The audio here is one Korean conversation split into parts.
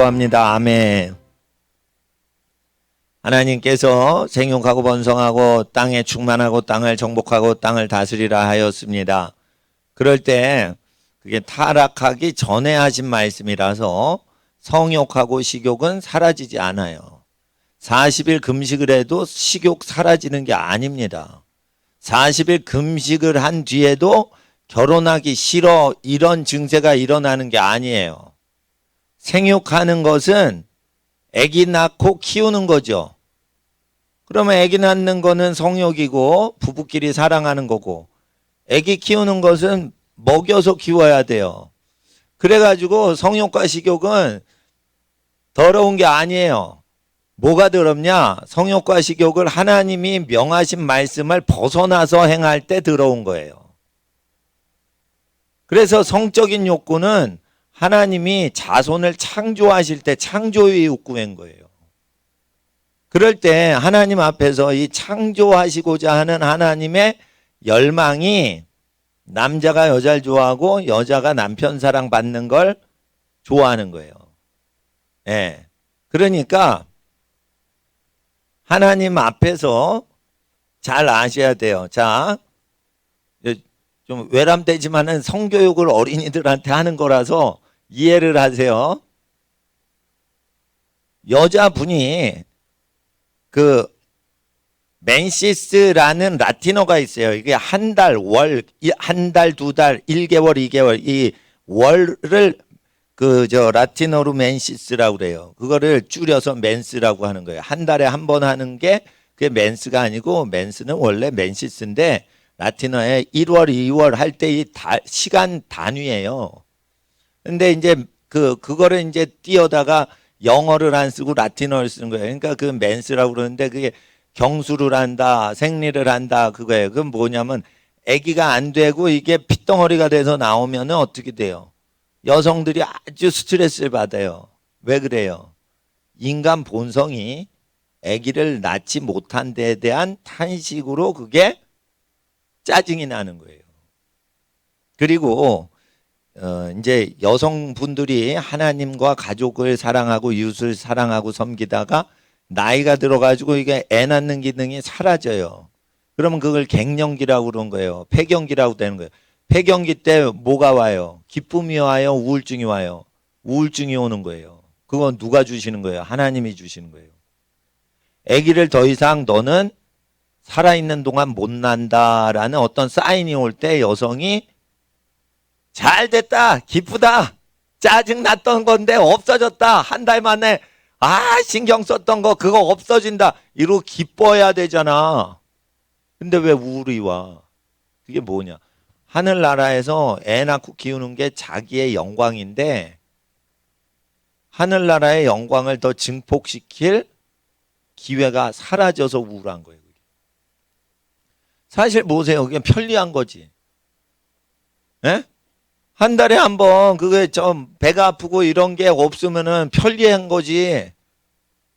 합니다. 아멘. 하나님께서 생육하고 번성하고 땅에 충만하고 땅을 정복하고 땅을 다스리라 하였습니다. 그럴 때 그게 타락하기 전에 하신 말씀이라서 성욕하고 식욕은 사라지지 않아요. 40일 금식을 해도 식욕 사라지는 게 아닙니다. 40일 금식을 한 뒤에도 결혼하기 싫어 이런 증세가 일어나는 게 아니에요. 생육하는 것은 아기 낳고 키우는 거죠. 그러면 아기 낳는 거는 성욕이고 부부끼리 사랑하는 거고, 아기 키우는 것은 먹여서 키워야 돼요. 그래가지고 성욕과 식욕은 더러운 게 아니에요. 뭐가 더럽냐? 성욕과 식욕을 하나님이 명하신 말씀을 벗어나서 행할 때 더러운 거예요. 그래서 성적인 욕구는 하나님이 자손을 창조하실 때 창조의 욕구인 거예요. 그럴 때 하나님 앞에서 이 창조하시고자 하는 하나님의 열망이 남자가 여자를 좋아하고 여자가 남편 사랑받는 걸 좋아하는 거예요. 예. 그러니까 하나님 앞에서 잘 아셔야 돼요. 자, 좀 외람되지만은 성교육을 어린이들한테 하는 거라서 이해를 하세요. 여자분이 그 맨시스라는 라틴어가 있어요. 이게 한 달, 월, 한 달, 두 달, 1개월, 2개월 이 월을 라틴어로 맨시스라고 그래요. 그거를 줄여서 맨스라고 하는 거예요. 한 달에 한 번 하는 게 그게 맨스가 아니고 맨스는 원래 맨시스인데 라틴어에 1월, 2월 할 때 이 시간 단위예요. 근데 이제 그거를 이제 띄어다가 영어를 안 쓰고 라틴어를 쓰는 거예요. 그러니까 그 맨스라고 그러는데 그게 경수를 한다, 생리를 한다 그거예요. 그건 뭐냐면 아기가 안 되고 이게 핏덩어리가 돼서 나오면은 어떻게 돼요? 여성들이 아주 스트레스를 받아요. 왜 그래요? 인간 본성이 아기를 낳지 못한 데에 대한 탄식으로 그게 짜증이 나는 거예요. 그리고 이제 여성분들이 하나님과 가족을 사랑하고 이웃을 사랑하고 섬기다가 나이가 들어가지고 이게 애 낳는 기능이 사라져요. 그러면 그걸 갱년기라고 그런 거예요. 폐경기라고 되는 거예요. 폐경기 때 뭐가 와요? 기쁨이 와요? 우울증이 와요? 우울증이 오는 거예요. 그건 누가 주시는 거예요? 하나님이 주시는 거예요. 아기를 더 이상 너는 살아있는 동안 못 난다라는 어떤 사인이 올 때 여성이 잘 됐다, 기쁘다, 짜증 났던 건데 없어졌다, 한 달 만에 신경 썼던 거 그거 없어진다 이러고 기뻐해야 되잖아. 근데 왜 우울이 와? 그게 뭐냐? 하늘나라에서 애 낳고 키우는 게 자기의 영광인데 하늘나라의 영광을 더 증폭시킬 기회가 사라져서 우울한 거예요. 사실 보세요. 그게 편리한 거지. 예? 한 달에 한 번 그게 좀 배가 아프고 이런 게 없으면은 편리한 거지.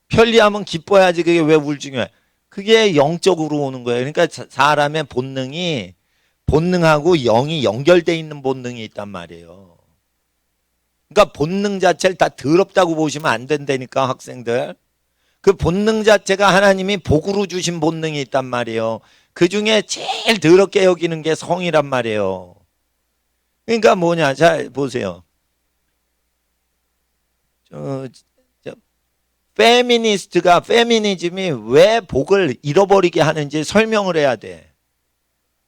편리하면 기뻐야지. 그게 왜 우울증이야? 그게 영적으로 오는 거예요. 그러니까 사람의 본능하고 영이 연결돼 있는 본능이 있단 말이에요. 그러니까 본능 자체를 다 더럽다고 보시면 안 된다니까, 학생들. 그 본능 자체가 하나님이 복으로 주신 본능이 있단 말이에요. 그 중에 제일 더럽게 여기는 게 성이란 말이에요. 그러니까 뭐냐, 잘 보세요. 페미니즘이 왜 복을 잃어버리게 하는지 설명을 해야 돼.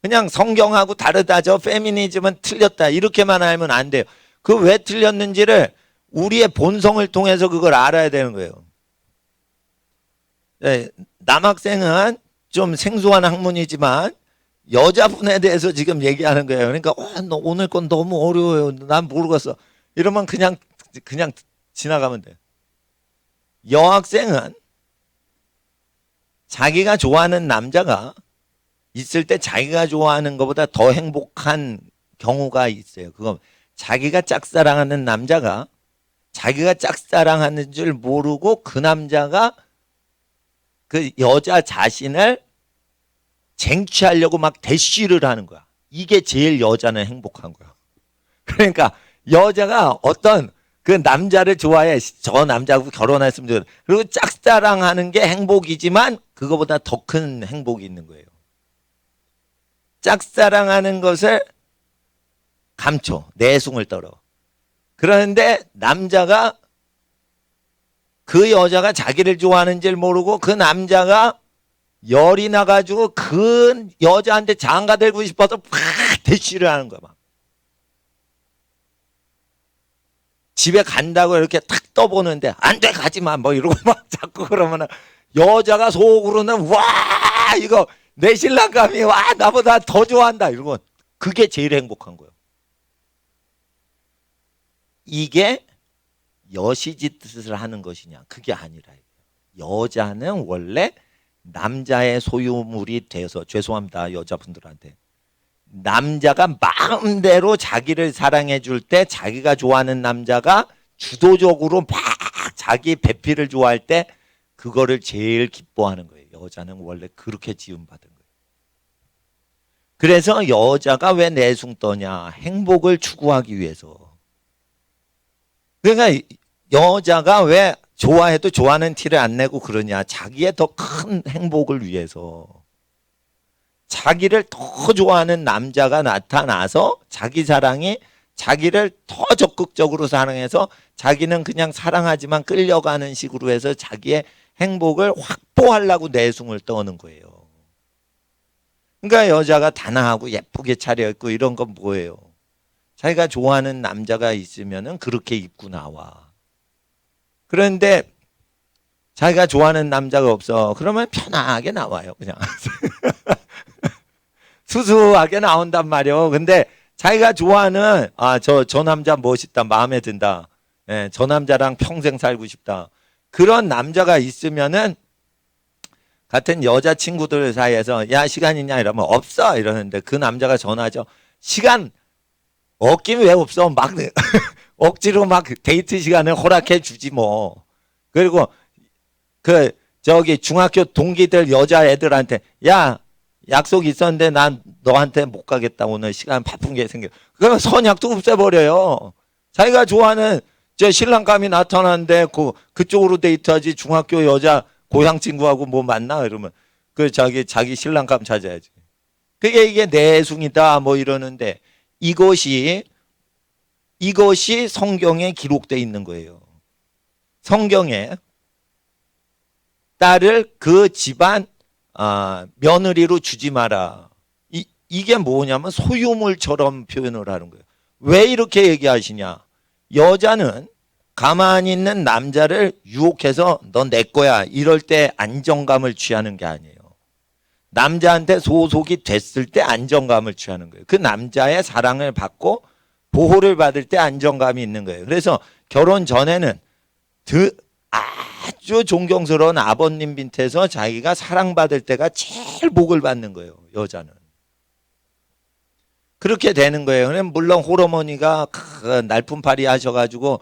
그냥 성경하고 다르다죠. 페미니즘은 틀렸다. 이렇게만 알면 안 돼요. 그 왜 틀렸는지를 우리의 본성을 통해서 그걸 알아야 되는 거예요. 네, 남학생은 좀 생소한 학문이지만 여자분에 대해서 지금 얘기하는 거예요. 그러니까 너 오늘 건 너무 어려워요. 난 모르겠어. 이러면 그냥 지나가면 돼요. 여학생은 자기가 좋아하는 남자가 있을 때 자기가 좋아하는 것보다 더 행복한 경우가 있어요. 그거 자기가 짝사랑하는 남자가 자기가 짝사랑하는 줄 모르고 그 남자가 그 여자 자신을 쟁취하려고 막 대쉬를 하는 거야. 이게 제일 여자는 행복한 거야. 그러니까 여자가 어떤 그 남자를 좋아해. 저 남자하고 결혼했으면 좋겠다. 그리고 짝사랑하는 게 행복이지만 그거보다 더 큰 행복이 있는 거예요. 짝사랑하는 것을 감춰. 내숭을 떨어. 그런데 남자가 그 여자가 자기를 좋아하는지를 모르고 그 남자가 열이 나가지고 그 여자한테 장가들고 싶어서 팍 대시를 하는 거야. 막. 집에 간다고 이렇게 탁 떠보는데 안 돼 가지마 뭐 이러고 막 자꾸 그러면 여자가 속으로는 와 이거 내 신랑감이 와 나보다 더 좋아한다 이러고 그게 제일 행복한 거예요. 이게 여시짓을 하는 것이냐 그게 아니라 여자는 원래 남자의 소유물이 돼서 죄송합니다 여자분들한테 남자가 마음대로 자기를 사랑해 줄 때 자기가 좋아하는 남자가 주도적으로 막 자기 배필을 좋아할 때 그거를 제일 기뻐하는 거예요. 여자는 원래 그렇게 지음받은 거예요. 그래서 여자가 왜 내숭 떠냐 행복을 추구하기 위해서. 그러니까 여자가 왜 좋아해도 좋아하는 티를 안 내고 그러냐 자기의 더 큰 행복을 위해서. 자기를 더 좋아하는 남자가 나타나서 자기 사랑이 자기를 더 적극적으로 사랑해서 자기는 그냥 사랑하지만 끌려가는 식으로 해서 자기의 행복을 확보하려고 내숭을 떠는 거예요. 그러니까 여자가 단아하고 예쁘게 차려입고 이런 건 뭐예요? 자기가 좋아하는 남자가 있으면은 그렇게 입고 나와. 그런데 자기가 좋아하는 남자가 없어. 그러면 편하게 나와요. 그냥. 수수하게 나온단 말이에요. 근데 자기가 좋아하는 저 남자 멋있다. 마음에 든다. 예, 저 남자랑 평생 살고 싶다. 그런 남자가 있으면은 같은 여자친구들 사이에서 야 시간 있냐 이러면 없어 이러는데 그 남자가 전화하죠. 시간 없긴 왜 없어. 막 억지로 막 데이트 시간을 허락해 주지 뭐. 그리고 그 저기 중학교 동기들 여자애들한테 야 약속 있었는데 난 너한테 못 가겠다. 오늘 시간 바쁜 게 생겨. 그러면 선약도 없애버려요. 자기가 좋아하는 저 신랑감이 나타나는데 그쪽으로 데이트하지 중학교 여자 고향 친구하고 뭐 만나 이러면 그 자기 신랑감 찾아야지. 그게 이게 내숭이다 뭐 이러는데 이것이 성경에 기록되어 있는 거예요. 성경에 딸을 그 집안 며느리로 주지 마라. 이게 뭐냐면 소유물처럼 표현을 하는 거예요. 왜 이렇게 얘기하시냐? 여자는 가만히 있는 남자를 유혹해서 너 내 거야 이럴 때 안정감을 취하는 게 아니에요. 남자한테 소속이 됐을 때 안정감을 취하는 거예요. 그 남자의 사랑을 받고 보호를 받을 때 안정감이 있는 거예요. 그래서 결혼 전에는 아주 존경스러운 아버님 밑에서 자기가 사랑받을 때가 제일 복을 받는 거예요. 여자는. 그렇게 되는 거예요. 물론 호르몬이가 날품팔이 하셔가지고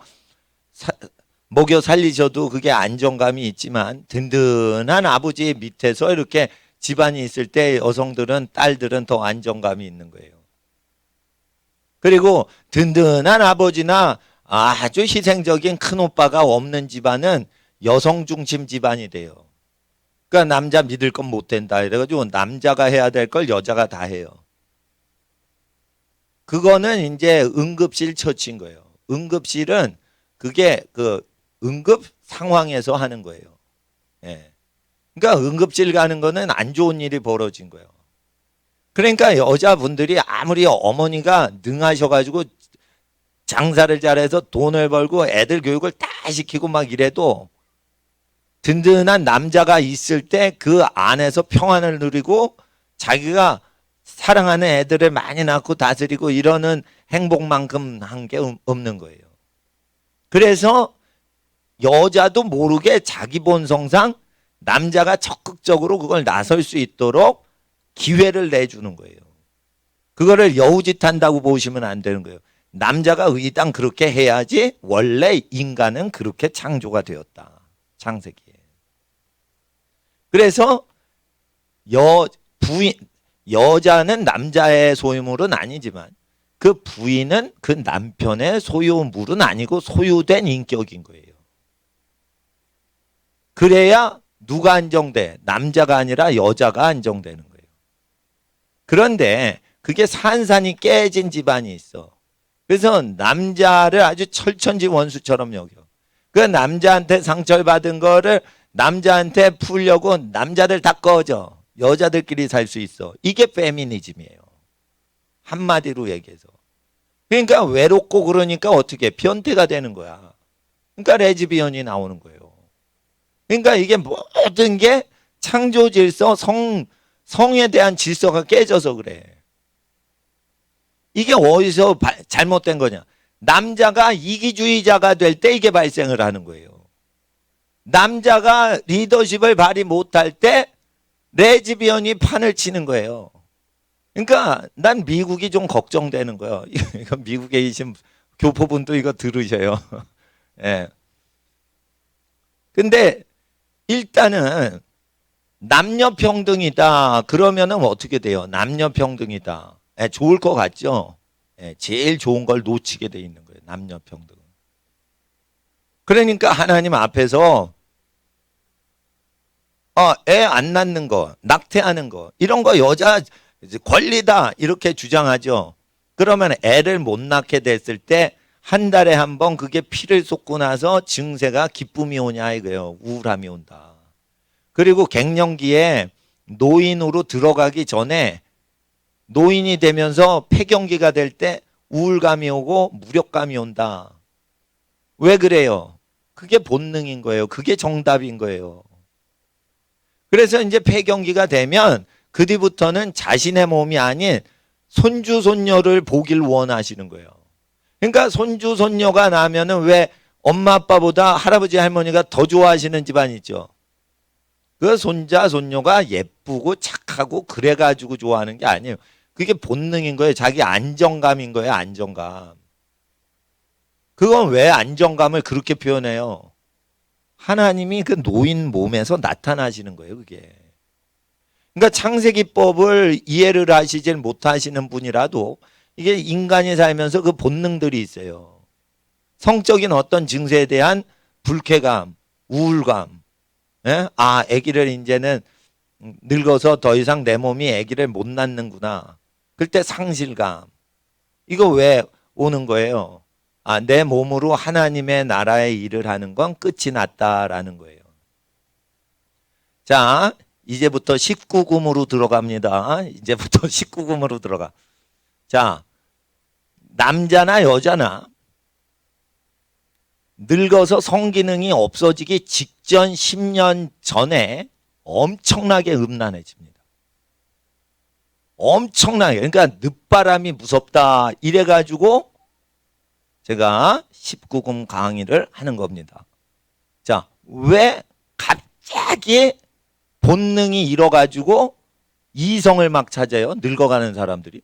먹여 살리셔도 그게 안정감이 있지만 든든한 아버지 밑에서 이렇게 집안이 있을 때 여성들은 딸들은 더 안정감이 있는 거예요. 그리고 든든한 아버지나 아주 희생적인 큰오빠가 없는 집안은 여성 중심 집안이 돼요. 그러니까 남자 믿을 건 못 된다 이래가지고 남자가 해야 될 걸 여자가 다 해요. 그거는 이제 응급실 처치인 거예요. 응급실은 그게 그 응급 상황에서 하는 거예요. 예. 그러니까 응급실 가는 거는 안 좋은 일이 벌어진 거예요. 그러니까 여자분들이 아무리 어머니가 능하셔가지고 장사를 잘해서 돈을 벌고 애들 교육을 다 시키고 막 이래도 든든한 남자가 있을 때 그 안에서 평안을 누리고 자기가 사랑하는 애들을 많이 낳고 다스리고 이러는 행복만큼 한 게 없는 거예요. 그래서 여자도 모르게 자기 본성상 남자가 적극적으로 그걸 나설 수 있도록 기회를 내주는 거예요. 그거를 여우짓한다고 보시면 안 되는 거예요. 남자가 의당 그렇게 해야지 원래 인간은 그렇게 창조가 되었다. 창세기에. 그래서 여자는 남자의 소유물은 아니지만 그 부인은 그 남편의 소유물은 아니고 소유된 인격인 거예요. 그래야 누가 안정돼? 남자가 아니라 여자가 안정되는 거예요. 그런데 그게 산산이 깨진 집안이 있어. 그래서 남자를 아주 철천지 원수처럼 여겨. 그 남자한테 상처를 받은 거를 남자한테 풀려고 남자들 다 꺼져. 여자들끼리 살 수 있어. 이게 페미니즘이에요. 한마디로 얘기해서. 그러니까 외롭고 그러니까 어떻게 변태가 되는 거야. 그러니까 레즈비언이 나오는 거예요. 그러니까 이게 모든 게 창조 질서, 성에 대한 질서가 깨져서 그래. 이게 어디서 잘못된 거냐. 남자가 이기주의자가 될 때 이게 발생을 하는 거예요. 남자가 리더십을 발휘 못할 때 레즈비언이 판을 치는 거예요. 그러니까 난 미국이 좀 걱정되는 거예요. 이거 미국에 계신 교포분도 이거 들으셔요. 예. 근데 일단은 남녀 평등이다. 그러면은 어떻게 돼요? 남녀 평등이다. 예, 좋을 것 같죠? 예, 제일 좋은 걸 놓치게 돼 있는 거예요. 남녀 평등. 그러니까 하나님 앞에서 애 안 낳는 거, 낙태하는 거, 이런 거 여자 권리다 이렇게 주장하죠. 그러면 애를 못 낳게 됐을 때 한 달에 한 번 그게 피를 쏟고 나서 증세가 기쁨이 오냐 이거예요. 우울함이 온다. 그리고 갱년기에 노인으로 들어가기 전에 노인이 되면서 폐경기가 될 때 우울감이 오고 무력감이 온다. 왜 그래요? 그게 본능인 거예요. 그게 정답인 거예요. 그래서 이제 폐경기가 되면 그 뒤부터는 자신의 몸이 아닌 손주, 손녀를 보길 원하시는 거예요. 그러니까 손주, 손녀가 나면은 왜 엄마, 아빠보다 할아버지, 할머니가 더 좋아하시는 집안 있죠. 그 손자, 손녀가 예쁘고 착하고 그래가지고 좋아하는 게 아니에요. 그게 본능인 거예요. 자기 안정감인 거예요. 안정감. 그건 왜 안정감을 그렇게 표현해요? 하나님이 그 노인 몸에서 나타나시는 거예요. 그게. 그러니까 창세기법을 이해를 하시질 못하시는 분이라도 이게 인간이 살면서 그 본능들이 있어요. 성적인 어떤 증세에 대한 불쾌감, 우울감. 예? 아기를 이제는 늙어서 더 이상 내 몸이 아기를 못 낳는구나. 그때 상실감. 이거 왜 오는 거예요? 내 몸으로 하나님의 나라의 일을 하는 건 끝이 났다라는 거예요. 자, 이제부터 19금으로 들어갑니다. 이제부터 19금으로 들어가. 자, 남자나 여자나 늙어서 성기능이 없어지기 직전 10년 전에 엄청나게 음란해집니다. 엄청나게. 그러니까 늦바람이 무섭다. 이래가지고 제가 19금 강의를 하는 겁니다. 자, 왜 갑자기 본능이 일어가지고 이성을 막 찾아요? 늙어가는 사람들이.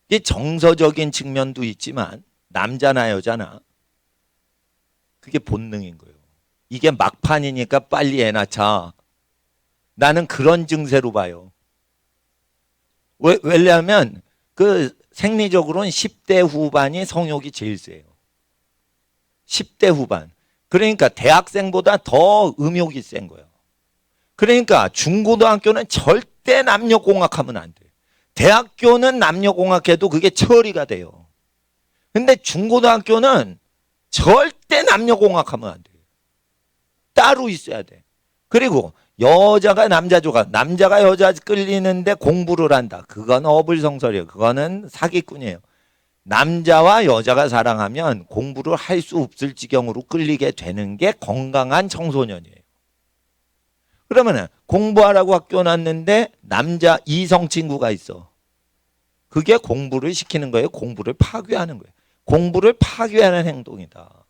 이게 정서적인 측면도 있지만 남자나 여자나 그게 본능인 거예요. 이게 막판이니까 빨리 애 낳자. 나는 그런 증세로 봐요. 왜냐하면 그 생리적으로는 10대 후반이 성욕이 제일 세요. 10대 후반. 그러니까 대학생보다 더 음욕이 센 거예요. 그러니까 중고등학교는 절대 남녀공학하면 안 돼요. 대학교는 남녀공학해도 그게 처리가 돼요. 근데 중고등학교는 절대 남녀공학하면 안 돼요. 따로 있어야 돼. 그리고 여자가 남자 조각, 남자가 여자 끌리는데 공부를 한다. 그건 어불성설이에요. 그거는 사기꾼이에요. 남자와 여자가 사랑하면 공부를 할 수 없을 지경으로 끌리게 되는 게 건강한 청소년이에요. 그러면 공부하라고 학교 났는데 남자 이성 친구가 있어. 그게 공부를 시키는 거예요. 공부를 파괴하는 거예요. 공부를 파괴하는 행동이다.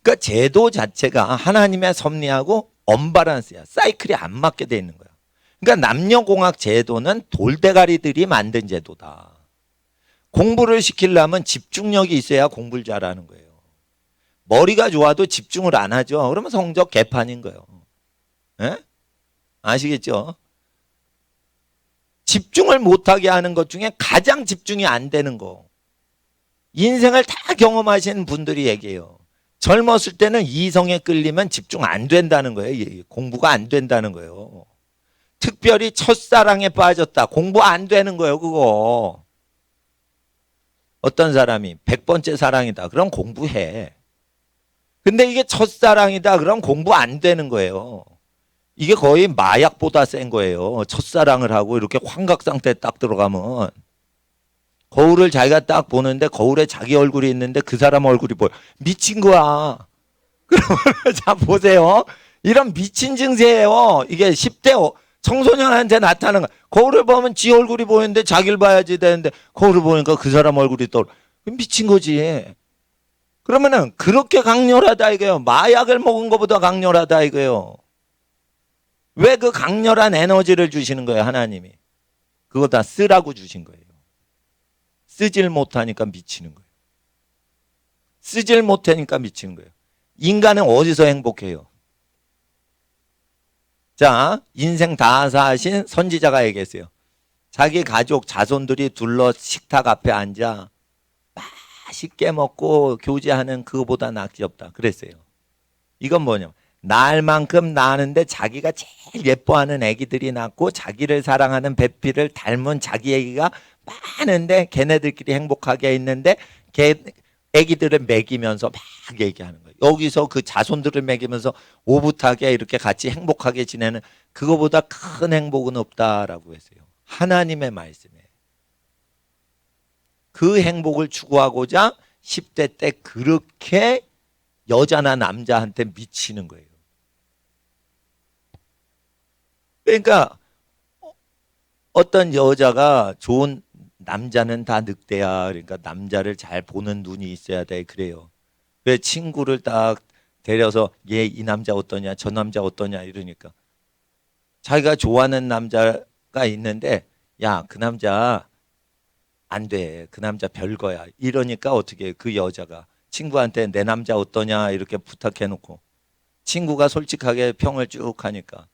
그러니까 제도 자체가 하나님의 섭리하고 언밸런스야. 사이클이 안 맞게 돼 있는 거야. 그러니까 남녀공학 제도는 돌대가리들이 만든 제도다. 공부를 시키려면 집중력이 있어야 공부를 잘하는 거예요. 머리가 좋아도 집중을 안 하죠. 그러면 성적 개판인 거예요. 에? 아시겠죠? 집중을 못하게 하는 것 중에 가장 집중이 안 되는 거. 인생을 다 경험하신 분들이 얘기해요. 젊었을 때는 이성에 끌리면 집중 안 된다는 거예요. 공부가 안 된다는 거예요. 특별히 첫사랑에 빠졌다. 공부 안 되는 거예요, 그거. 어떤 사람이 100번째 사랑이다. 그럼 공부해. 근데 이게 첫사랑이다. 그럼 공부 안 되는 거예요. 이게 거의 마약보다 센 거예요. 첫사랑을 하고 이렇게 환각 상태에 딱 들어가면. 거울을 자기가 딱 보는데 거울에 자기 얼굴이 있는데 그 사람 얼굴이 보여. 미친 거야. 그러면 자 보세요. 이런 미친 증세예요. 이게 10대 청소년한테 나타나는 거. 거울을 보면 지 얼굴이 보이는데 자기를 봐야지 되는데 거울을 보니까 그 사람 얼굴이 떠올라. 미친 거지. 그러면은 그렇게 강렬하다 이거예요. 마약을 먹은 것보다 강렬하다 이거예요. 왜 그 강렬한 에너지를 주시는 거예요, 하나님이? 그거 다 쓰라고 주신 거예요. 쓰질 못하니까 미치는 거예요. 쓰질 못하니까 미치는 거예요. 인간은 어디서 행복해요? 자, 인생 다 사신 선지자가 얘기했어요. 자기 가족, 자손들이 둘러 식탁 앞에 앉아 맛있게 먹고 교제하는 그거보다 낫지 없다. 그랬어요. 이건 뭐냐면 날만큼 나는데 자기가 제일 예뻐하는 애기들이 낳고 자기를 사랑하는 배필을 닮은 자기 애기가 많은데 걔네들끼리 행복하게 있는데 애기들을 먹이면서 막 얘기하는 거예요. 여기서 그 자손들을 먹이면서 오붓하게 이렇게 같이 행복하게 지내는 그거보다 큰 행복은 없다라고 했어요. 하나님의 말씀에. 그 행복을 추구하고자 10대 때 그렇게 여자나 남자한테 미치는 거예요. 그러니까 어떤 여자가 좋은 남자는 다 늑대야. 그러니까 남자를 잘 보는 눈이 있어야 돼. 그래요. 왜 친구를 딱 데려서 얘 이 남자 어떠냐 저 남자 어떠냐 이러니까 자기가 좋아하는 남자가 있는데 야, 그 남자 안 돼. 그 남자 별거야. 이러니까 어떻게 그 여자가 친구한테 내 남자 어떠냐 이렇게 부탁해 놓고 친구가 솔직하게 평을 쭉 하니까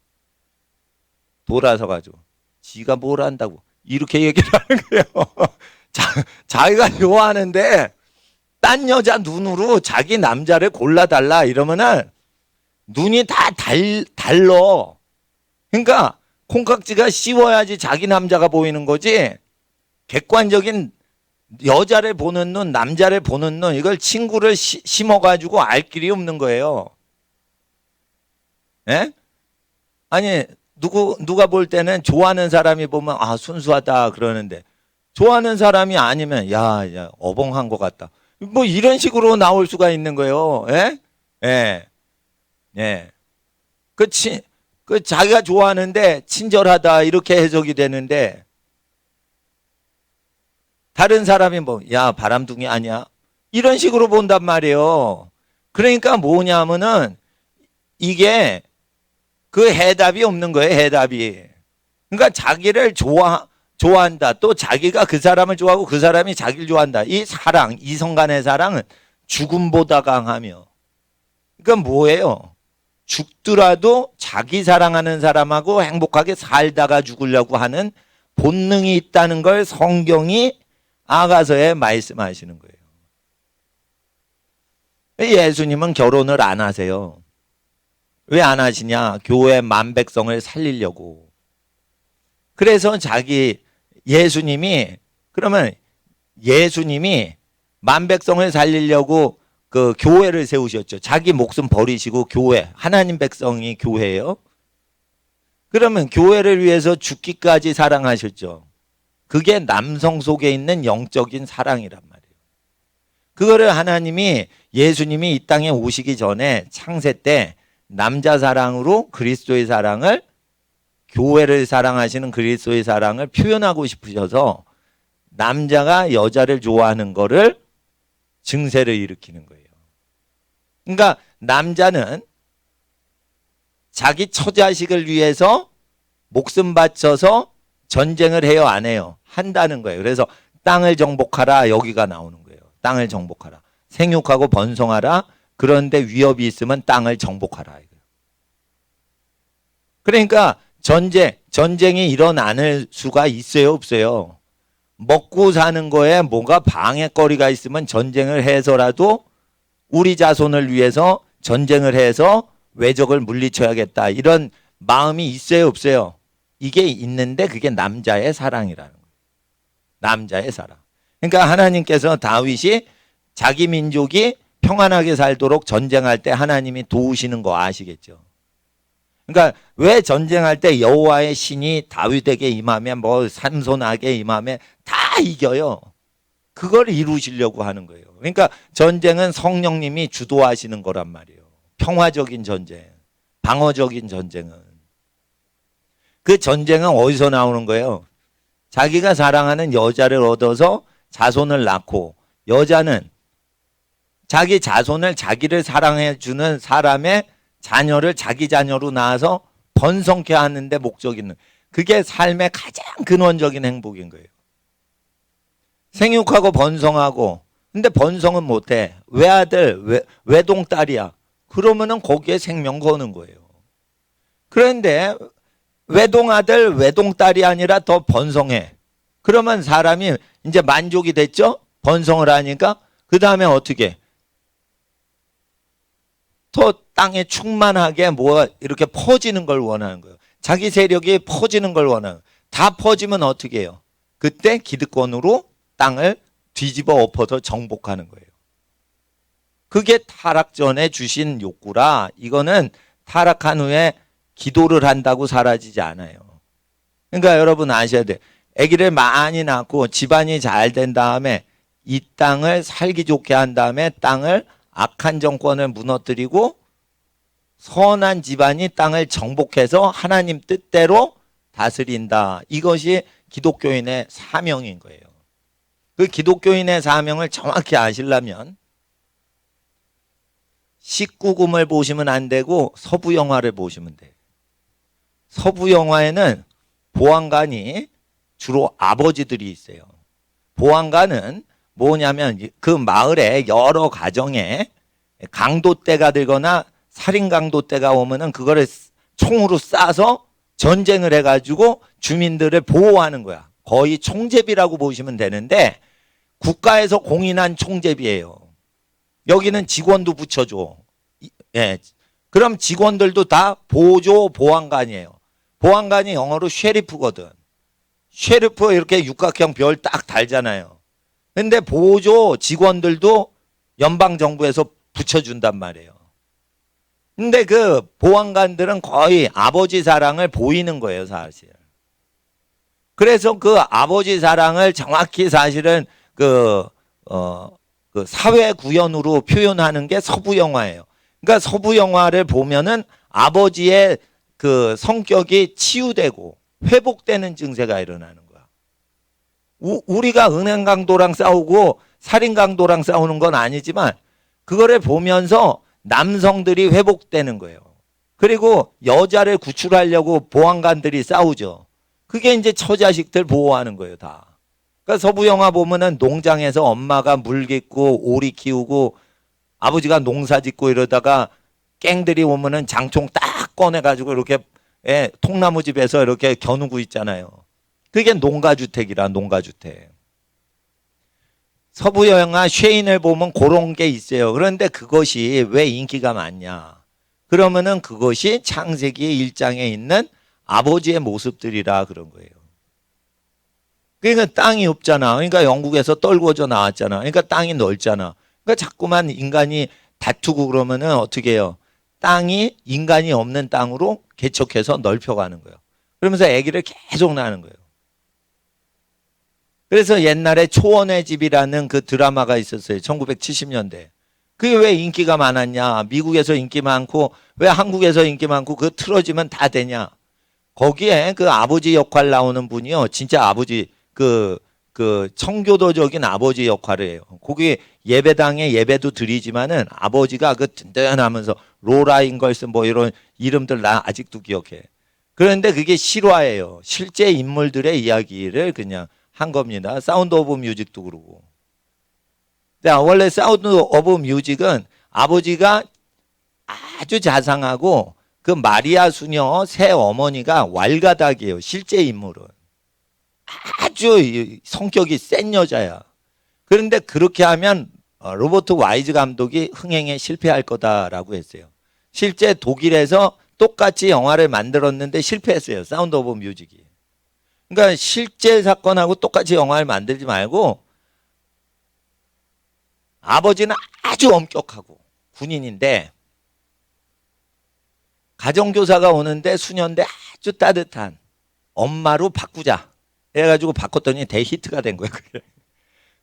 돌아서 가지고 지가 뭘 안다고 이렇게 얘기를 하는 거예요. 자기가 좋아하는데 딴 여자 눈으로 자기 남자를 골라달라 이러면은 눈이 다 달러. 그러니까 콩깍지가 씌워야지 자기 남자가 보이는 거지. 객관적인 여자를 보는 눈, 남자를 보는 눈, 이걸 친구를 심어가지고 알 길이 없는 거예요. 예? 아니, 누가 볼 때는 좋아하는 사람이 보면, 아, 순수하다, 그러는데, 좋아하는 사람이 아니면, 야, 어벙한 것 같다. 뭐, 이런 식으로 나올 수가 있는 거예요. 예? 예. 예. 그 자기가 좋아하는데, 친절하다, 이렇게 해석이 되는데, 다른 사람이 뭐, 야, 바람둥이 아니야? 이런 식으로 본단 말이에요. 그러니까 뭐냐면은, 이게 그 해답이 없는 거예요, 해답이. 그러니까 자기를 좋아한다. 또 자기가 그 사람을 좋아하고 그 사람이 자기를 좋아한다. 이 사랑, 이성 간의 사랑은 죽음보다 강하며. 그러니까 뭐예요? 죽더라도 자기 사랑하는 사람하고 행복하게 살다가 죽으려고 하는 본능이 있다는 걸 성경이 아가서에 말씀하시는 거예요. 예수님은 결혼을 안 하세요. 왜 안 하시냐? 교회 만백성을 살리려고. 그래서 예수님이 만백성을 살리려고 그 교회를 세우셨죠. 자기 목숨 버리시고 하나님 백성이 교회예요. 그러면 교회를 위해서 죽기까지 사랑하셨죠. 그게 남성 속에 있는 영적인 사랑이란 말이에요. 그거를 예수님이 이 땅에 오시기 전에 창세 때 남자 사랑으로 그리스도의 사랑을, 교회를 사랑하시는 그리스도의 사랑을 표현하고 싶으셔서 남자가 여자를 좋아하는 거를 증세를 일으키는 거예요. 그러니까 남자는 자기 처자식을 위해서 목숨 바쳐서 전쟁을 해요, 안 해요? 한다는 거예요. 그래서 땅을 정복하라, 여기가 나오는 거예요. 땅을 정복하라. 생육하고 번성하라. 그런데 위협이 있으면 땅을 정복하라. 그러니까 전쟁이 일어나는 수가 있어요, 없어요? 먹고 사는 거에 뭐가 방해거리가 있으면 전쟁을 해서라도 우리 자손을 위해서 전쟁을 해서 외적을 물리쳐야겠다. 이런 마음이 있어요, 없어요? 이게 있는데 그게 남자의 사랑이라는 거예요. 남자의 사랑. 그러니까 하나님께서 다윗이 자기 민족이 평안하게 살도록 전쟁할 때 하나님이 도우시는 거 아시겠죠? 그러니까 왜 전쟁할 때 여호와의 신이 다윗에게 임하면 뭐 삼손에게 임하면 다 이겨요. 그걸 이루시려고 하는 거예요. 그러니까 전쟁은 성령님이 주도하시는 거란 말이에요. 평화적인 전쟁, 방어적인 전쟁은. 그 전쟁은 어디서 나오는 거예요? 자기가 사랑하는 여자를 얻어서 자손을 낳고, 여자는 자기 자손을 자기를 사랑해 주는 사람의 자녀를 자기 자녀로 낳아서 번성케 하는데 목적이 있는, 그게 삶의 가장 근원적인 행복인 거예요. 생육하고 번성하고, 근데 번성은 못해. 외아들, 외동딸이야. 그러면은 거기에 생명 거는 거예요. 그런데 외동아들, 외동딸이 아니라 더 번성해. 그러면 사람이 이제 만족이 됐죠? 번성을 하니까. 그 다음에 어떻게? 더 땅에 충만하게 뭐 이렇게 퍼지는 걸 원하는 거예요. 자기 세력이 퍼지는 걸 원하는 거예요. 다 퍼지면 어떻게 해요? 그때 기득권으로 땅을 뒤집어 엎어서 정복하는 거예요. 그게 타락 전에 주신 욕구라, 이거는 타락한 후에 기도를 한다고 사라지지 않아요. 그러니까 여러분 아셔야 돼요. 아기를 많이 낳고 집안이 잘 된 다음에 이 땅을 살기 좋게 한 다음에 땅을 악한 정권을 무너뜨리고 선한 집안이 땅을 정복해서 하나님 뜻대로 다스린다. 이것이 기독교인의 사명인 거예요. 그 기독교인의 사명을 정확히 아시려면 19금을 보시면 안 되고 서부 영화를 보시면 돼요. 서부 영화에는 보안관이 주로 아버지들이 있어요. 보안관은 뭐냐면 그 마을에 여러 가정에 강도떼가 들거나 살인 강도떼가 오면은 그거를 총으로 쏴서 전쟁을 해가지고 주민들을 보호하는 거야. 거의 총제비라고 보시면 되는데 국가에서 공인한 총제비예요. 여기는 직원도 붙여줘. 예. 그럼 직원들도 다 보조 보안관이에요. 보안관이 영어로 쉐리프거든. 쉐리프 이렇게 육각형 별 딱 달잖아요. 근데 보조 직원들도 연방정부에서 붙여준단 말이에요. 근데 그 보안관들은 거의 아버지 사랑을 보이는 거예요, 사실. 그래서 그 아버지 사랑을 정확히 사실은 그 사회 구현으로 표현하는 게 서부 영화예요. 그러니까 서부 영화를 보면은 아버지의 그 성격이 치유되고 회복되는 증세가 일어나는 거야. 우리가 은행 강도랑 싸우고 살인 강도랑 싸우는 건 아니지만 그거를 보면서 남성들이 회복되는 거예요. 그리고 여자를 구출하려고 보안관들이 싸우죠. 그게 이제 처자식들 보호하는 거예요, 다. 그러니까 서부 영화 보면은 농장에서 엄마가 물 깃고 오리 키우고 아버지가 농사 짓고 이러다가 갱들이 오면은 장총 딱 꺼내가지고 이렇게 통나무 집에서 이렇게 겨누고 있잖아요. 그게 농가주택이라, 농가주택. 서부 영화 쉐인을 보면 그런 게 있어요. 그런데 그것이 왜 인기가 많냐? 그러면은 그것이 창세기 1장에 있는 아버지의 모습들이라 그런 거예요. 그러니까 땅이 없잖아. 그러니까 영국에서 떨궈져 나왔잖아. 그러니까 땅이 넓잖아. 그러니까 자꾸만 인간이 다투고 그러면은 어떻게 해요? 땅이 인간이 없는 땅으로 개척해서 넓혀가는 거예요. 그러면서 아기를 계속 낳는 거예요. 그래서 옛날에 초원의 집이라는 그 드라마가 있었어요. 1970년대. 그게 왜 인기가 많았냐? 미국에서 인기 많고 왜 한국에서 인기 많고 그거 틀어지면 다 되냐? 거기에 그 아버지 역할 나오는 분이요. 진짜 아버지 그 청교도적인 아버지 역할을 해요. 거기 예배당에 예배도 드리지만은 아버지가 그 든든하면서 로라 잉걸스 뭐 이런 이름들 나 아직도 기억해. 그런데 그게 실화예요. 실제 인물들의 이야기를 그냥 한 겁니다. 사운드 오브 뮤직도 그러고. 원래 사운드 오브 뮤직은 아버지가 아주 자상하고 그 마리아 수녀 새 어머니가 왈가닥이에요. 실제 인물은. 아주 성격이 센 여자야. 그런데 그렇게 하면 로버트 와이즈 감독이 흥행에 실패할 거다라고 했어요. 실제 독일에서 똑같이 영화를 만들었는데 실패했어요. 사운드 오브 뮤직이. 그러니까 실제 사건하고 똑같이 영화를 만들지 말고, 아버지는 아주 엄격하고 군인인데 가정교사가 오는데 수녀인데 아주 따뜻한 엄마로 바꾸자 해가지고 바꿨더니 대히트가 된 거예요.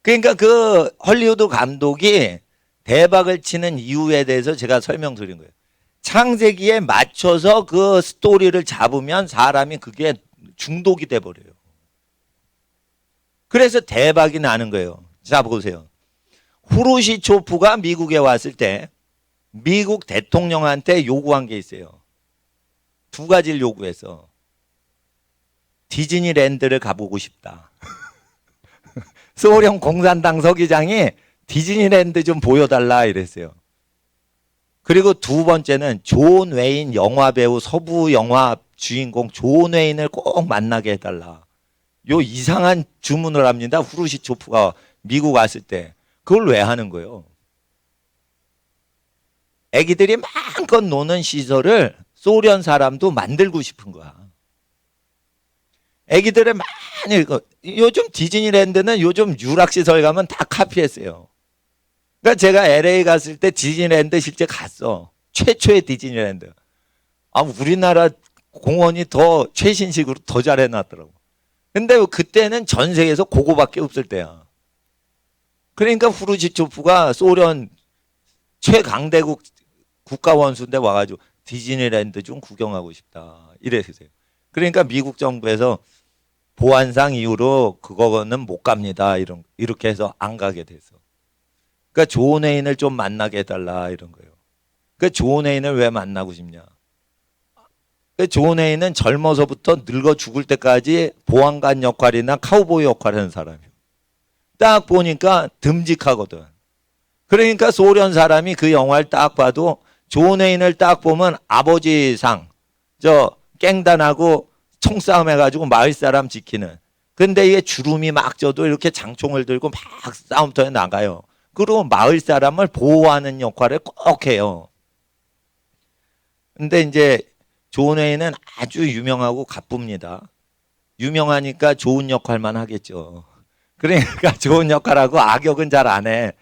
그러니까 그 헐리우드 감독이 대박을 치는 이유에 대해서 제가 설명드린 거예요. 창세기에 맞춰서 그 스토리를 잡으면 사람이 그게 중독이 돼버려요. 그래서 대박이 나는 거예요. 자, 보세요. 후르시초프가 미국에 왔을 때 미국 대통령한테 요구한 게 있어요. 두 가지를 요구해서. 디즈니랜드를 가보고 싶다. 소련 공산당 서기장이 디즈니랜드 좀 보여달라 이랬어요. 그리고 두 번째는 존 웨인 영화배우, 서부 영화 주인공 존 웨인을 꼭 만나게 해달라. 요 이상한 주문을 합니다. 후르시초프가 미국 왔을 때. 그걸 왜 하는 거예요? 애기들이 마음껏 노는 시설을 소련 사람도 만들고 싶은 거야. 애기들을 많이, 요즘 디즈니랜드는 요즘 유락시설 가면 다 카피했어요. 그러니까 제가 LA 갔을 때 디즈니랜드 실제 갔어. 최초의 디즈니랜드. 아, 우리나라 공원이 더 최신식으로 더 잘 해놨더라고. 근데 그때는 전 세계에서 그거밖에 없을 때야. 그러니까 후르시초프가 소련 최강대국 국가원수인데 와가지고 디즈니랜드 좀 구경하고 싶다. 이랬어요. 그러니까 미국 정부에서 보안상 이유로 그거는 못 갑니다. 이렇게 해서 안 가게 돼서. 그러니까 존 웨인을 좀 만나게 해달라 이런 거예요. 그러니까 존 웨인을 왜 만나고 싶냐? 그러니까 존 웨인은 젊어서부터 늙어 죽을 때까지 보안관 역할이나 카우보이 역할을 하는 사람이에요. 딱 보니까 듬직하거든. 그러니까 소련 사람이 그 영화를 딱 봐도 존 웨인을 딱 보면 아버지상, 깽단하고 총싸움 해가지고 마을 사람 지키는. 근데 이게 주름이 막 져도 이렇게 장총을 들고 막 싸움터에 나가요. 그리고 마을 사람을 보호하는 역할을 꼭 해요. 근데 이제 존 웨인은 아주 유명하고 가쁩니다. 유명하니까 좋은 역할만 하겠죠. 그러니까 좋은 역할하고 악역은 잘 안 해.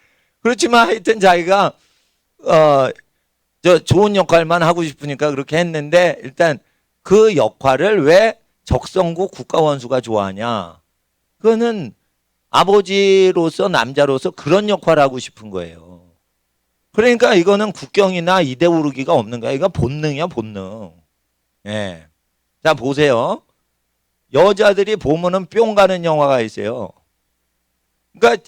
그렇지만 하여튼 자기가 좋은 역할만 하고 싶으니까 그렇게 했는데, 일단 그 역할을 왜 적성국 국가원수가 좋아하냐? 그거는 아버지로서 남자로서 그런 역할을 하고 싶은 거예요. 그러니까 이거는 국경이나 이데올로기가 없는 거야. 이거 본능이야, 본능. 예. 자, 보세요. 여자들이 보면은 뿅 가는 영화가 있어요. 그러니까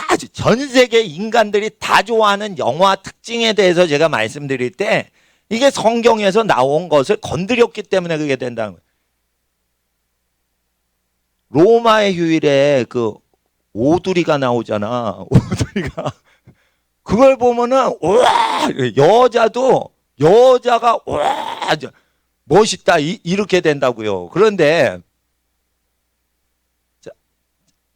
아주 전 세계 인간들이 다 좋아하는 영화 특징에 대해서 제가 말씀드릴 때 이게 성경에서 나온 것을 건드렸기 때문에 그게 된다는 거예요. 로마의 휴일에 그 오두리가 나오잖아. 오두리가. 그걸 보면은 와, 여자가 와, 멋있다 이렇게 된다고요. 그런데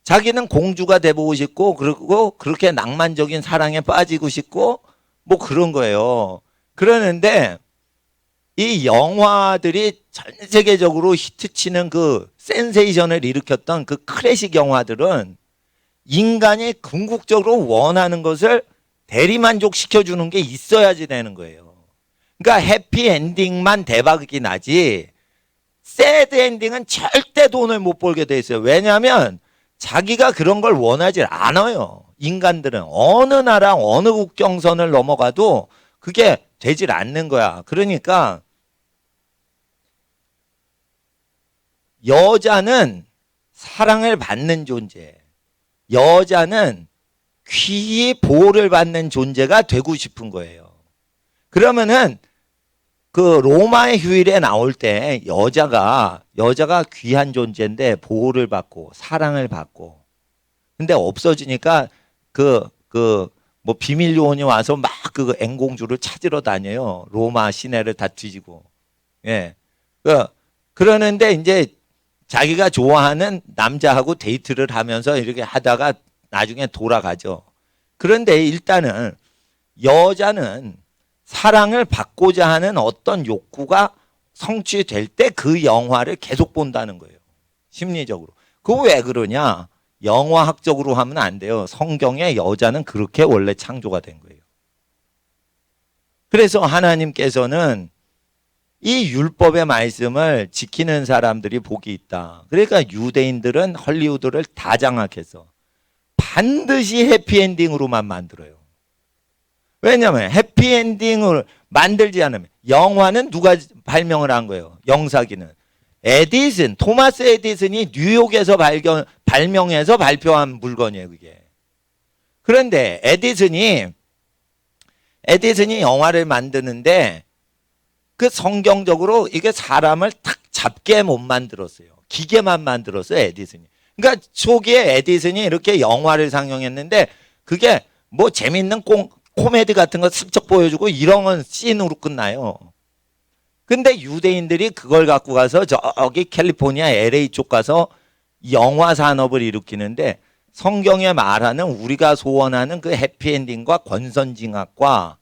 자기는 공주가 돼보고 싶고, 그리고 그렇게 낭만적인 사랑에 빠지고 싶고, 뭐 그런 거예요. 그러는데 이 영화들이 전 세계적으로 히트치는 그 센세이션을 일으켰던 그 클래식 영화들은 인간이 궁극적으로 원하는 것을 대리만족시켜주는 게 있어야지 되는 거예요. 그러니까 해피엔딩만 대박이 나지 새드 엔딩은 절대 돈을 못 벌게 돼 있어요. 왜냐하면 자기가 그런 걸 원하지 않아요. 인간들은 어느 나라 어느 국경선을 넘어가도 그게 되질 않는 거야. 그러니까 여자는 사랑을 받는 존재, 여자는 귀히 보호를 받는 존재가 되고 싶은 거예요. 그러면은 그 로마의 휴일에 나올 때 여자가 귀한 존재인데 보호를 받고 사랑을 받고, 근데 없어지니까 뭐 비밀 요원이 와서 막 그 앵공주를 찾으러 다녀요. 로마 시내를 다 뒤지고. 예. 그러는데 이제 자기가 좋아하는 남자하고 데이트를 하면서 이렇게 하다가 나중에 돌아가죠. 그런데 일단은 여자는 사랑을 받고자 하는 어떤 욕구가 성취될 때 그 영화를 계속 본다는 거예요. 심리적으로. 그거 왜 그러냐? 영화학적으로 하면 안 돼요. 성경에 여자는 그렇게 원래 창조가 된 거예요. 그래서 하나님께서는 이 율법의 말씀을 지키는 사람들이 복이 있다. 그러니까 유대인들은 헐리우드를 다 장악해서 반드시 해피엔딩으로만 만들어요. 왜냐하면 해피엔딩을 만들지 않으면 영화는 누가 발명을 한 거예요? 영사기는. 에디슨, 토마스 에디슨이 뉴욕에서 발명해서 발표한 물건이에요, 그게. 그런데 에디슨이 영화를 만드는데 그 성경적으로 이게 사람을 탁 잡게 못 만들었어요. 기계만 만들었어요, 에디슨이. 그러니까 초기에 에디슨이 이렇게 영화를 상영했는데 그게 뭐 재밌는 코미디 같은 거 슬쩍 보여주고 이런 건 씬으로 끝나요. 근데 유대인들이 그걸 갖고 가서 저기 캘리포니아 LA 쪽 가서 영화 산업을 일으키는데 성경에 말하는 우리가 소원하는 그 해피엔딩과 권선징악과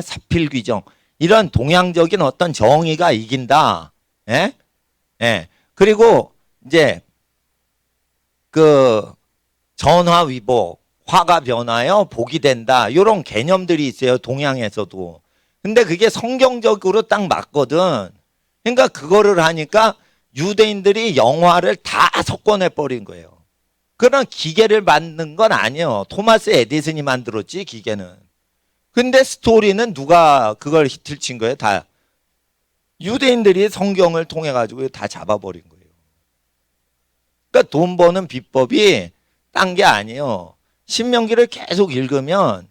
사필귀정 이런 동양적인 어떤 정의가 이긴다. 그리고 이제 그 전화위복, 화가 변하여 복이 된다. 이런 개념들이 있어요. 동양에서도. 근데 그게 성경적으로 딱 맞거든. 그러니까 그거를 하니까 유대인들이 영화를 다 섞어내 버린 거예요. 그런 기계를 만든 건 아니에요. 토마스 에디슨이 만들었지, 기계는. 근데 스토리는 누가 그걸 히트를 친 거예요? 다 유대인들이 성경을 통해 가지고 다 잡아버린 거예요. 그러니까 돈 버는 비법이 딴 게 아니에요. 신명기를 계속 읽으면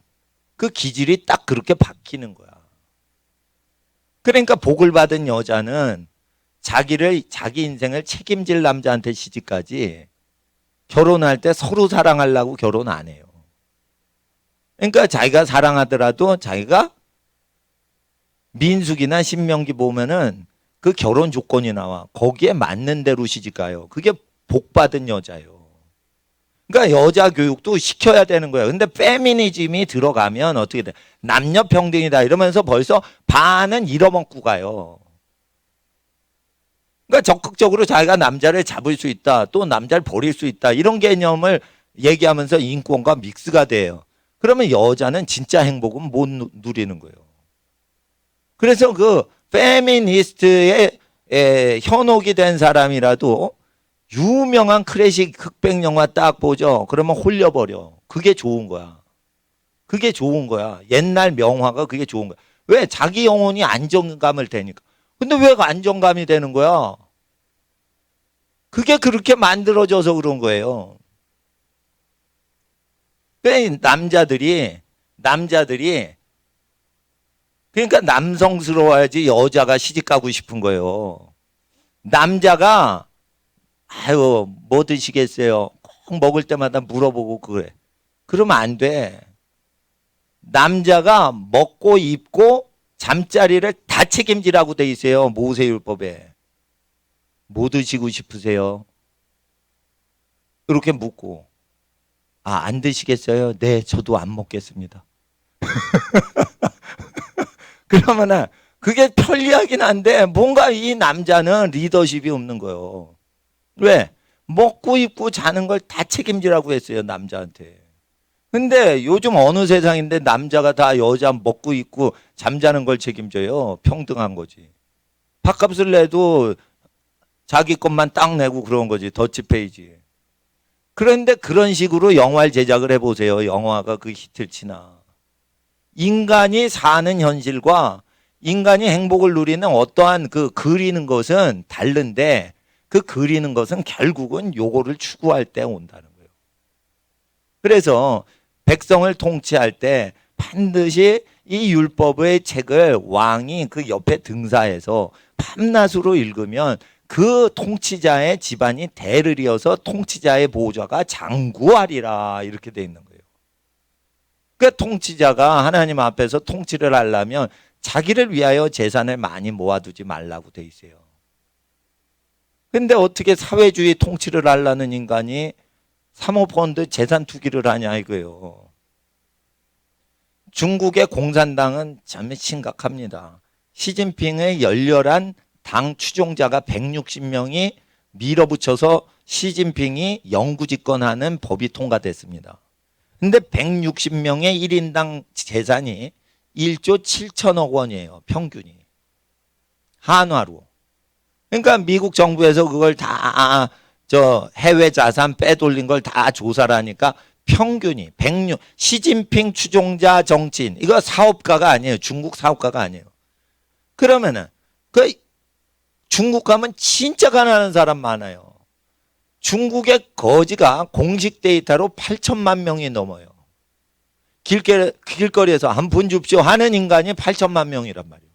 그 기질이 딱 그렇게 박히는 거야. 그러니까 복을 받은 여자는 자기 인생을 책임질 남자한테 시집가지 결혼할 때 서로 사랑하려고 결혼 안 해요. 그러니까 자기가 사랑하더라도 자기가 민수기나 신명기 보면은 그 결혼 조건이 나와. 거기에 맞는 대로 시집가요. 그게 복 받은 여자예요. 그러니까 여자 교육도 시켜야 되는 거예요. 근데 페미니즘이 들어가면 어떻게 돼? 남녀 평등이다 이러면서 벌써 반은 잃어먹고 가요. 그러니까 적극적으로 자기가 남자를 잡을 수 있다. 또 남자를 버릴 수 있다. 이런 개념을 얘기하면서 인권과 믹스가 돼요. 그러면 여자는 진짜 행복은 못 누리는 거예요. 그래서 그 페미니스트의 현혹이 된 사람이라도 유명한 클래식 흑백 영화 딱 보죠. 그러면 홀려버려. 그게 좋은 거야. 그게 좋은 거야. 옛날 명화가 그게 좋은 거야. 왜? 자기 영혼이 안정감을 되니까. 근데 왜 안정감이 되는 거야? 그게 그렇게 만들어져서 그런 거예요. 남자들이 그러니까 남성스러워야지 여자가 시집가고 싶은 거예요. 남자가 아유 뭐 드시겠어요? 꼭 먹을 때마다 물어보고 그래. 그러면 안 돼. 남자가 먹고 입고 잠자리를 다 책임지라고 돼 있어요. 모세율법에. 뭐 드시고 싶으세요? 이렇게 묻고 안 드시겠어요? 네, 저도 안 먹겠습니다. 그러면은 그게 편리하긴 한데 뭔가 이 남자는 리더십이 없는 거예요. 왜? 먹고 입고 자는 걸 다 책임지라고 했어요, 남자한테. 근데 요즘 어느 세상인데 남자가 다 여자 먹고 입고 잠자는 걸 책임져요. 평등한 거지. 밥값을 내도 자기 것만 딱 내고 그런 거지. 더치페이지. 그런데 그런 식으로 영화를 제작을 해보세요. 영화가 그 히트를 치나. 인간이 사는 현실과 인간이 행복을 누리는 어떠한 그 그리는 것은 다른데 그 그리는 것은 결국은 요거를 추구할 때 온다는 거예요. 그래서 백성을 통치할 때 반드시 이 율법의 책을 왕이 그 옆에 등사해서 밤낮으로 읽으면 그 통치자의 집안이 대를 이어서 통치자의 보좌가 장구하리라 이렇게 돼 있는 거예요. 그 통치자가 하나님 앞에서 통치를 하려면 자기를 위하여 재산을 많이 모아두지 말라고 돼 있어요. 근데 어떻게 사회주의 통치를 하려는 인간이 사모펀드 재산 투기를 하냐 이거예요. 중국의 공산당은 참 심각합니다. 시진핑의 열렬한 당 추종자가 160명이 밀어붙여서 시진핑이 영구집권하는 법이 통과됐습니다. 근데 160명의 1인당 재산이 1조 7천억 원이에요. 평균이. 한화로. 그러니까 미국 정부에서 그걸 다 해외 자산 빼돌린 걸 다 조사를 하니까 평균이 106. 시진핑 추종자 정치인. 이거 사업가가 아니에요. 중국 사업가가 아니에요. 그러면은 그 중국 가면 진짜 가난한 사람 많아요. 중국의 거지가 공식 데이터로 8천만 명이 넘어요. 길거리에서 한 푼 줍쇼 하는 인간이 8천만 명이란 말이에요.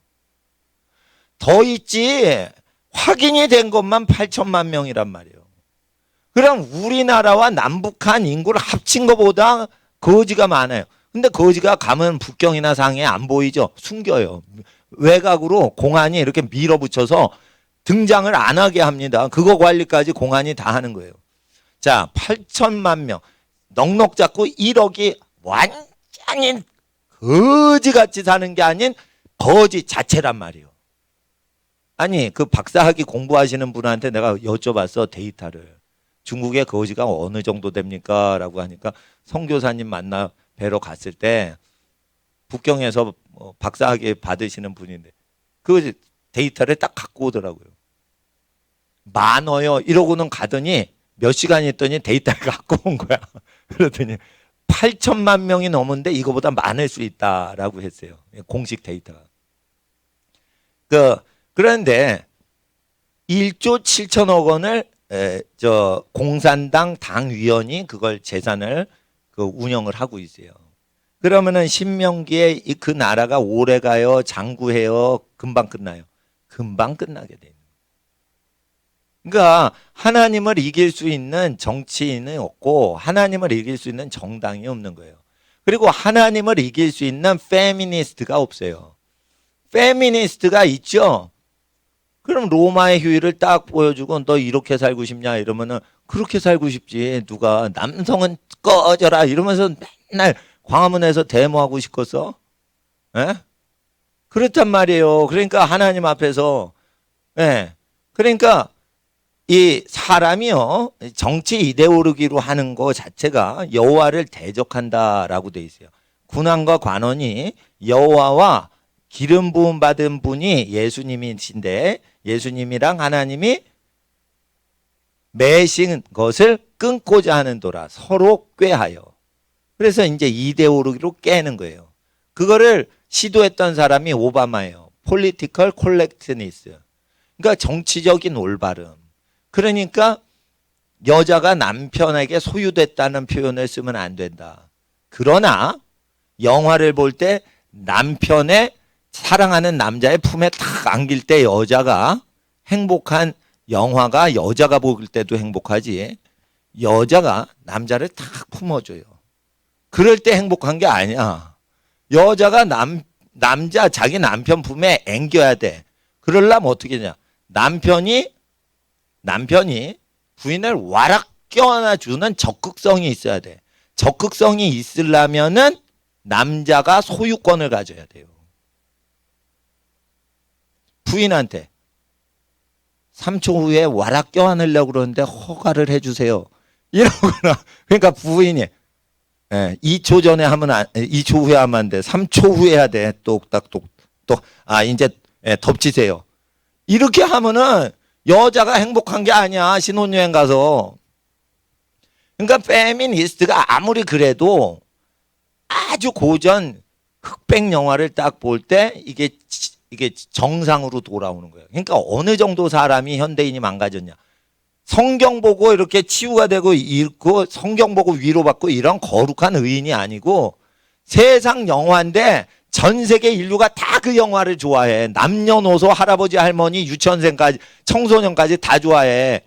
더 있지. 확인이 된 것만 8천만 명이란 말이에요. 그럼 우리나라와 남북한 인구를 합친 것보다 거지가 많아요. 근데 거지가 가면 북경이나 상해에 안 보이죠. 숨겨요. 외곽으로 공안이 이렇게 밀어붙여서 등장을 안 하게 합니다. 그거 관리까지 공안이 다 하는 거예요. 자, 8천만 명. 넉넉 잡고 1억이 완전히 거지같이 사는 게 아닌 거지 자체란 말이에요. 아니, 그 박사학위 공부하시는 분한테 내가 여쭤봤어, 데이터를. 중국의 거지가 어느 정도 됩니까? 라고 하니까 선교사님 만나 뵈러 갔을 때 북경에서 박사학위 받으시는 분인데 그 데이터를 딱 갖고 오더라고요. 많어요. 이러고는 가더니 몇 시간 있더니 데이터를 갖고 온 거야. 그러더니 8천만 명이 넘는데 이거보다 많을 수 있다라고 했어요. 공식 데이터가. 그런데 1조 7천억 원을 공산당 당위원이 그걸 재산을 운영을 하고 있어요. 그러면은 신명기에 그 나라가 오래 가요, 장구해요, 금방 끝나요. 금방 끝나게 돼요. 그러니까 하나님을 이길 수 있는 정치인이 없고 하나님을 이길 수 있는 정당이 없는 거예요. 그리고 하나님을 이길 수 있는 페미니스트가 없어요. 페미니스트가 있죠. 그럼 로마의 휴일을 딱 보여주고 너 이렇게 살고 싶냐 이러면은 그렇게 살고 싶지. 누가 남성은 꺼져라 이러면서 맨날 광화문에서 데모하고 싶겠어? 에? 그렇단 말이에요. 그러니까 하나님 앞에서 그러니까 이 사람이요 정치 이데올로기로 하는 거 자체가 여호와를 대적한다라고 돼 있어요. 군왕과 관원이 여호와와 기름 부음 받은 분이 예수님이신데 예수님이랑 하나님이 매신 것을 끊고자 하는도라 서로 꾀하여. 그래서 이제 이데올로기로 깨는 거예요. 그거를 시도했던 사람이 오바마예요. Political correctness. 그러니까 정치적인 올바름. 그러니까 여자가 남편에게 소유됐다는 표현을 쓰면 안 된다. 그러나 영화를 볼 때 남편의 사랑하는 남자의 품에 탁 안길 때 여자가 행복한 영화가 여자가 볼 때도 행복하지. 여자가 남자를 탁 품어줘요. 그럴 때 행복한 게 아니야. 여자가 남자 자기 남편 품에 앵겨야 돼. 그러려면 어떻게 되냐. 남편이 부인을 와락 껴안아주는 적극성이 있어야 돼. 적극성이 있으려면은 남자가 소유권을 가져야 돼요. 부인한테 3초 후에 와락 껴안으려고 그러는데 허가를 해주세요. 이러거나. 그러니까 부인이 2초 전에 하면 2초 후에 하면 안 돼. 3초 후에 해야 돼. 똑딱똑. 이제 덮치세요. 이렇게 하면은 여자가 행복한 게 아니야. 신혼여행 가서. 그러니까 페미니스트가 아무리 그래도 아주 고전 흑백 영화를 딱 볼 때 이게 정상으로 돌아오는 거예요. 그러니까 어느 정도 사람이 현대인이 망가졌냐. 성경 보고 이렇게 치유가 되고 읽고 성경 보고 위로받고 이런 거룩한 의인이 아니고 세상 영화인데 전 세계 인류가 다 그 영화를 좋아해. 남녀노소 할아버지 할머니 유치원생까지 청소년까지 다 좋아해.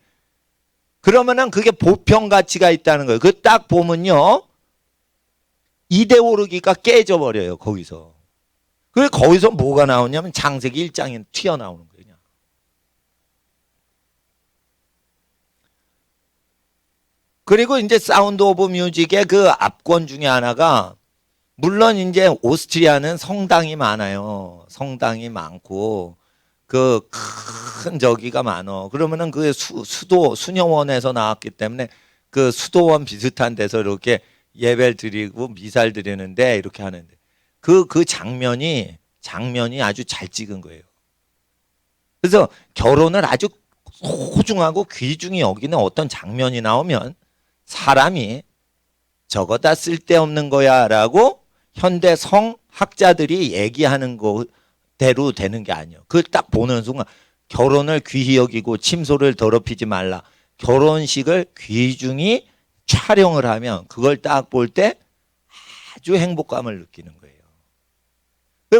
그러면은 그게 보편 가치가 있다는 거예요. 그 딱 보면요 이데올로기가 깨져버려요. 거기서. 그래 거기서 뭐가 나오냐면 창세기 1장에 튀어나오는 거예요. 그냥. 그리고 이제 사운드 오브 뮤직의 그 압권 중에 하나가 물론 이제 오스트리아는 성당이 많아요. 성당이 많고 그 큰 저기가 많어. 그러면은 그 수도 수녀원에서 나왔기 때문에 그 수도원 비슷한 데서 이렇게 예배를 드리고 미사를 드리는데 이렇게 하는데 그 장면이 아주 잘 찍은 거예요. 그래서 결혼을 아주 소중하고 귀중히 여기는 어떤 장면이 나오면 사람이 저거 다 쓸데없는 거야 라고 현대 성학자들이 얘기하는 거대로 되는 게 아니에요. 그걸 딱 보는 순간 결혼을 귀히 여기고 침소를 더럽히지 말라. 결혼식을 귀중히 촬영을 하면 그걸 딱 볼 때 아주 행복감을 느끼는 거예요.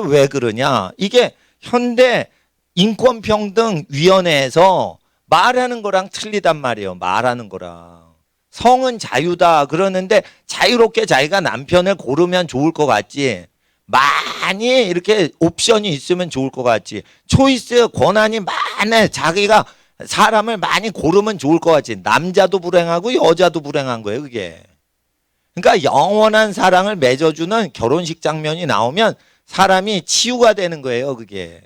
왜 그러냐? 이게 현대 인권평등위원회에서 말하는 거랑 틀리단 말이에요. 말하는 거랑. 성은 자유다 그러는데 자유롭게 자기가 남편을 고르면 좋을 것 같지. 많이 이렇게 옵션이 있으면 좋을 것 같지. 초이스 권한이 많아. 자기가 사람을 많이 고르면 좋을 것 같지. 남자도 불행하고 여자도 불행한 거예요, 그게. 그러니까 영원한 사랑을 맺어주는 결혼식 장면이 나오면 사람이 치유가 되는 거예요, 그게.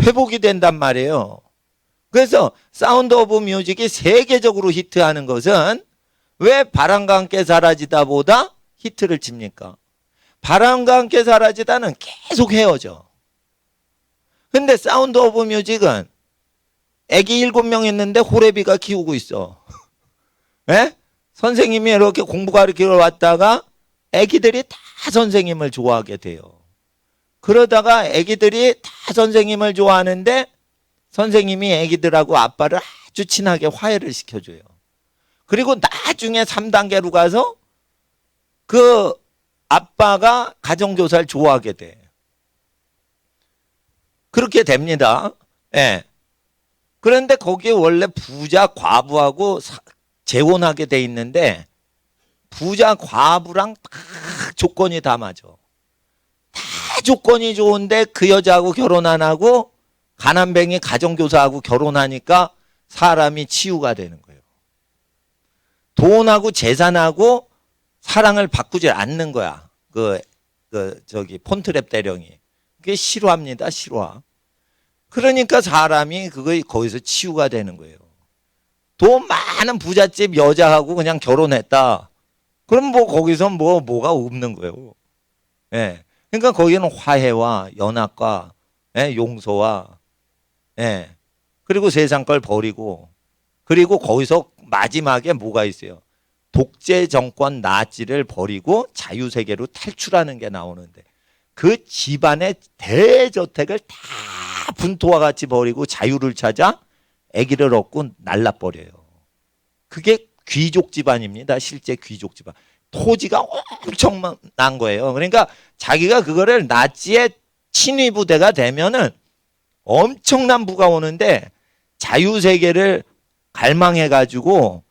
회복이 된단 말이에요. 그래서 사운드 오브 뮤직이 세계적으로 히트하는 것은 왜 바람과 함께 사라지다 보다 히트를 칩니까? 바람과 함께 사라지다는 계속 헤어져. 근데 사운드 오브 뮤직은 애기 7명 있는데 호래비가 키우고 있어. 예? 선생님이 이렇게 공부 가르치러 왔다가 애기들이 다 선생님을 좋아하게 돼요. 그러다가 애기들이 다 선생님을 좋아하는데 선생님이 애기들하고 아빠를 아주 친하게 화해를 시켜줘요. 그리고 나중에 3단계로 가서 그 아빠가 가정교사를 좋아하게 돼. 그렇게 됩니다. 예. 그런데 거기에 원래 부자 과부하고 재혼하게 돼 있는데 부자 과부랑 다 조건이 다 맞아. 다 조건이 좋은데 그 여자하고 결혼 안 하고 가난뱅이 가정교사하고 결혼하니까 사람이 치유가 되는 거예요. 돈하고 재산하고 사랑을 바꾸지 않는 거야. 저기 폰트랩 대령이. 그게 실화입니다. 실화. 그러니까 사람이 거기서 치유가 되는 거예요. 돈 많은 부잣집 여자하고 그냥 결혼했다. 그럼 뭐 거기서 뭐가 없는 거예요. 예. 그러니까 거기는 화해와 연합과 용서와 그리고 세상 걸 버리고 그리고 거기서 마지막에 뭐가 있어요? 독재 정권 나치를 버리고 자유세계로 탈출하는 게 나오는데 그 집안의 대저택을 다 분토와 같이 버리고 자유를 찾아 아기를 얻고 날라버려요. 그게 귀족 집안입니다. 실제 귀족 집안. 토지가 엄청난 거예요. 그러니까 자기가 그거를 나치의 친위 부대가 되면은 엄청난 부가 오는데 자유세계를 갈망해가지고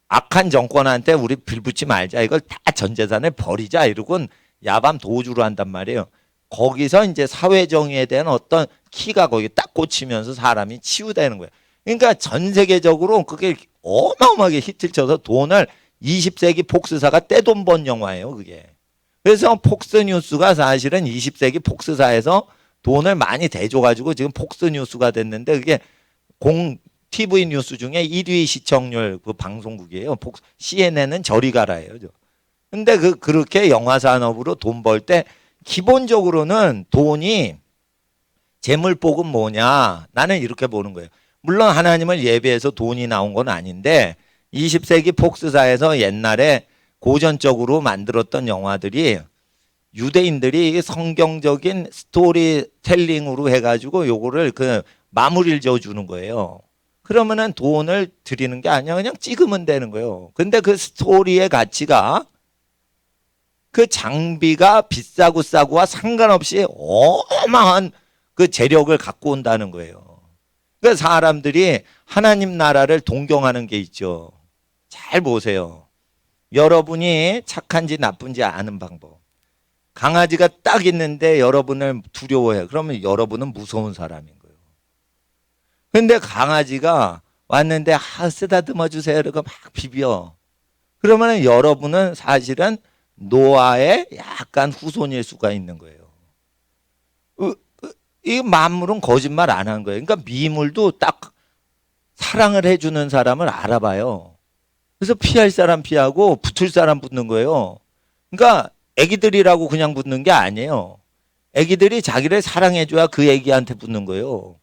악한 정권한테 우리 빌붙지 말자. 이걸 다 전 재산을 버리자. 이러고는 야밤 도주를 한단 말이에요. 거기서 이제 사회정의에 대한 어떤 키가 거기 딱 꽂히면서 사람이 치유되는 거예요. 그러니까 전 세계적으로 그게 어마어마하게 히트를 쳐서 돈을 20세기 폭스사가 떼돈 번 영화예요, 그게. 그래서 폭스뉴스가 사실은 20세기 폭스사에서 돈을 많이 대줘가지고 지금 폭스뉴스가 됐는데 그게 TV 뉴스 중에 1위 시청률 그 방송국이에요. CNN은 저리 가라예요. 근데 그렇게 영화 산업으로 돈 벌 때 기본적으로는 돈이 재물복은 뭐냐? 나는 이렇게 보는 거예요. 물론 하나님을 예배해서 돈이 나온 건 아닌데 20세기 폭스사에서 옛날에 고전적으로 만들었던 영화들이 유대인들이 성경적인 스토리텔링으로 해가지고 요거를 마무리를 지어주는 거예요. 그러면은 돈을 드리는 게 아니야. 그냥 찍으면 되는 거예요. 근데 그 스토리의 가치가 그 장비가 비싸고 싸고와 상관없이 어마어마한 그 재력을 갖고 온다는 거예요. 그러니까 사람들이 하나님 나라를 동경하는 게 있죠. 잘 보세요. 여러분이 착한지 나쁜지 아는 방법. 강아지가 딱 있는데 여러분을 두려워해. 그러면 여러분은 무서운 사람인 거예요. 근데 강아지가 왔는데 쓰다듬어 주세요. 이러고 막 비벼. 그러면 여러분은 사실은 노아의 약간 후손일 수가 있는 거예요. 이 만물은 거짓말 안 한 거예요. 그러니까 미물도 딱 사랑을 해주는 사람을 알아봐요. 그래서 피할 사람 피하고 붙을 사람 붙는 거예요. 그러니까 애기들이라고 그냥 붙는 게 아니에요. 애기들이 자기를 사랑해줘야 그 애기한테 붙는 거예요.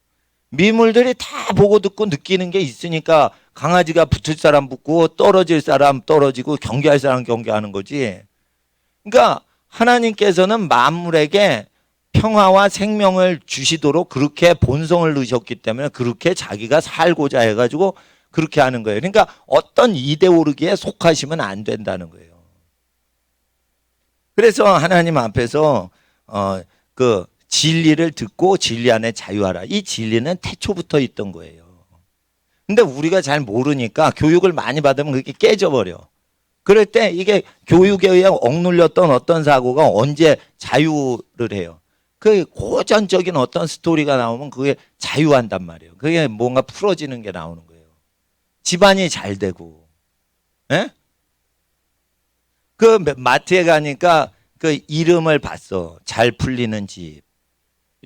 미물들이 다 보고 듣고 느끼는 게 있으니까 강아지가 붙을 사람 붙고 떨어질 사람 떨어지고 경계할 사람 경계하는 거지. 그러니까 하나님께서는 만물에게 평화와 생명을 주시도록 그렇게 본성을 넣으셨기 때문에 그렇게 자기가 살고자 해가지고 그렇게 하는 거예요. 그러니까 어떤 이데올로기에 속하시면 안 된다는 거예요. 그래서 하나님 앞에서 그 진리를 듣고 진리 안에 자유하라. 이 진리는 태초부터 있던 거예요. 근데 우리가 잘 모르니까 교육을 많이 받으면 그게 깨져버려. 그럴 때 이게 교육에 의해 억눌렸던 어떤 사고가 언제 자유를 해요. 그 고전적인 어떤 스토리가 나오면 그게 자유한단 말이에요. 그게 뭔가 풀어지는 게 나오는 거예요. 집안이 잘 되고. 예? 그 마트에 가니까 그 이름을 봤어. 잘 풀리는 집.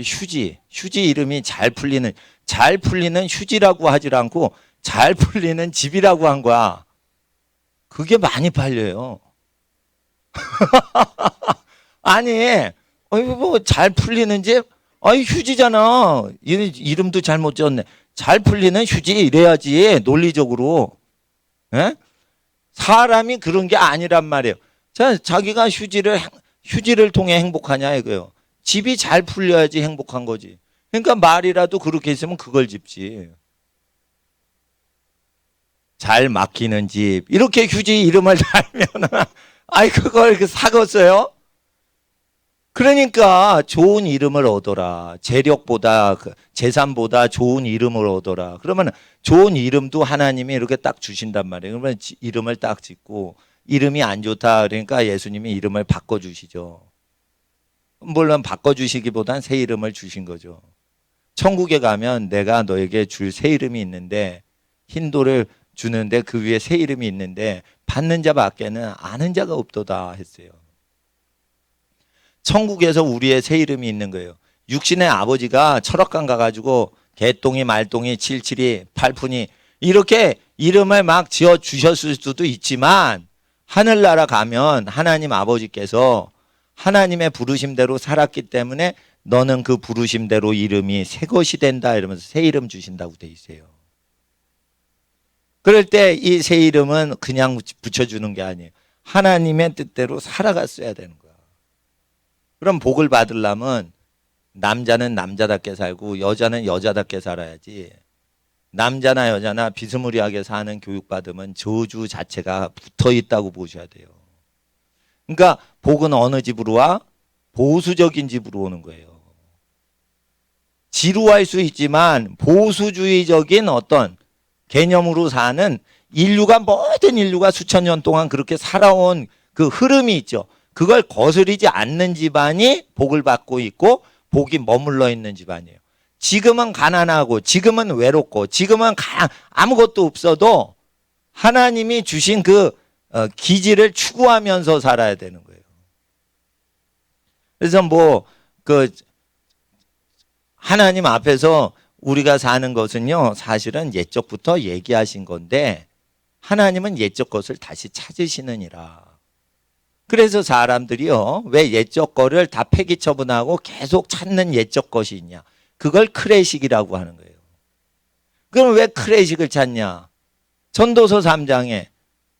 휴지 이름이 잘 풀리는 휴지라고 하질 않고 잘 풀리는 집이라고 한 거야. 그게 많이 팔려요. 아니, 뭐 잘 풀리는 집? 아니 휴지잖아. 이름도 잘못 지었네. 잘 풀리는 휴지 이래야지 논리적으로. 에? 사람이 그런 게 아니란 말이에요. 자기가 휴지를 통해 행복하냐 이거요. 집이 잘 풀려야지 행복한 거지. 그러니까 말이라도 그렇게 있으면 그걸 집지. 잘 막히는 집 이렇게 휴지 이름을 달면은 아이 그걸 사겠어요? 그러니까 좋은 이름을 얻어라. 재력보다 재산보다 좋은 이름을 얻어라. 그러면 좋은 이름도 하나님이 이렇게 딱 주신단 말이에요. 그러면 이름을 딱 짓고 이름이 안 좋다 그러니까 예수님이 이름을 바꿔주시죠. 물론 바꿔주시기보단 새 이름을 주신 거죠. 천국에 가면 내가 너에게 줄 새 이름이 있는데 흰돌을 주는데 그 위에 새 이름이 있는데 받는 자밖에는 아는 자가 없도다 했어요. 천국에서 우리의 새 이름이 있는 거예요. 육신의 아버지가 철학관 가가지고 개똥이 말똥이 칠칠이 팔푼이 이렇게 이름을 막 지어 주셨을 수도 있지만 하늘나라 가면 하나님 아버지께서 하나님의 부르심대로 살았기 때문에 너는 그 부르심대로 이름이 새 것이 된다 이러면서 새 이름 주신다고 돼 있어요. 그럴 때 이 새 이름은 그냥 붙여주는 게 아니에요. 하나님의 뜻대로 살아갔어야 되는 거야. 그럼 복을 받으려면 남자는 남자답게 살고 여자는 여자답게 살아야지. 남자나 여자나 비스무리하게 사는 교육받으면 저주 자체가 붙어 있다고 보셔야 돼요. 그러니까 복은 어느 집으로 와? 보수적인 집으로 오는 거예요. 지루할 수 있지만 보수주의적인 어떤 개념으로 사는 모든 인류가 수천 년 동안 그렇게 살아온 그 흐름이 있죠. 그걸 거스르지 않는 집안이 복을 받고 있고 복이 머물러 있는 집안이에요. 지금은 가난하고 지금은 외롭고 지금은 아무것도 없어도 하나님이 주신 그 기질을 추구하면서 살아야 되는 거예요. 그래서 하나님 앞에서 우리가 사는 것은요, 사실은 옛적부터 얘기하신 건데 하나님은 옛적 것을 다시 찾으시느니라. 그래서 사람들이요, 왜 옛적 거를 다 폐기 처분하고 계속 찾는 옛적 것이 있냐? 그걸 클래식이라고 하는 거예요. 그럼 왜 클래식을 찾냐? 전도서 3장에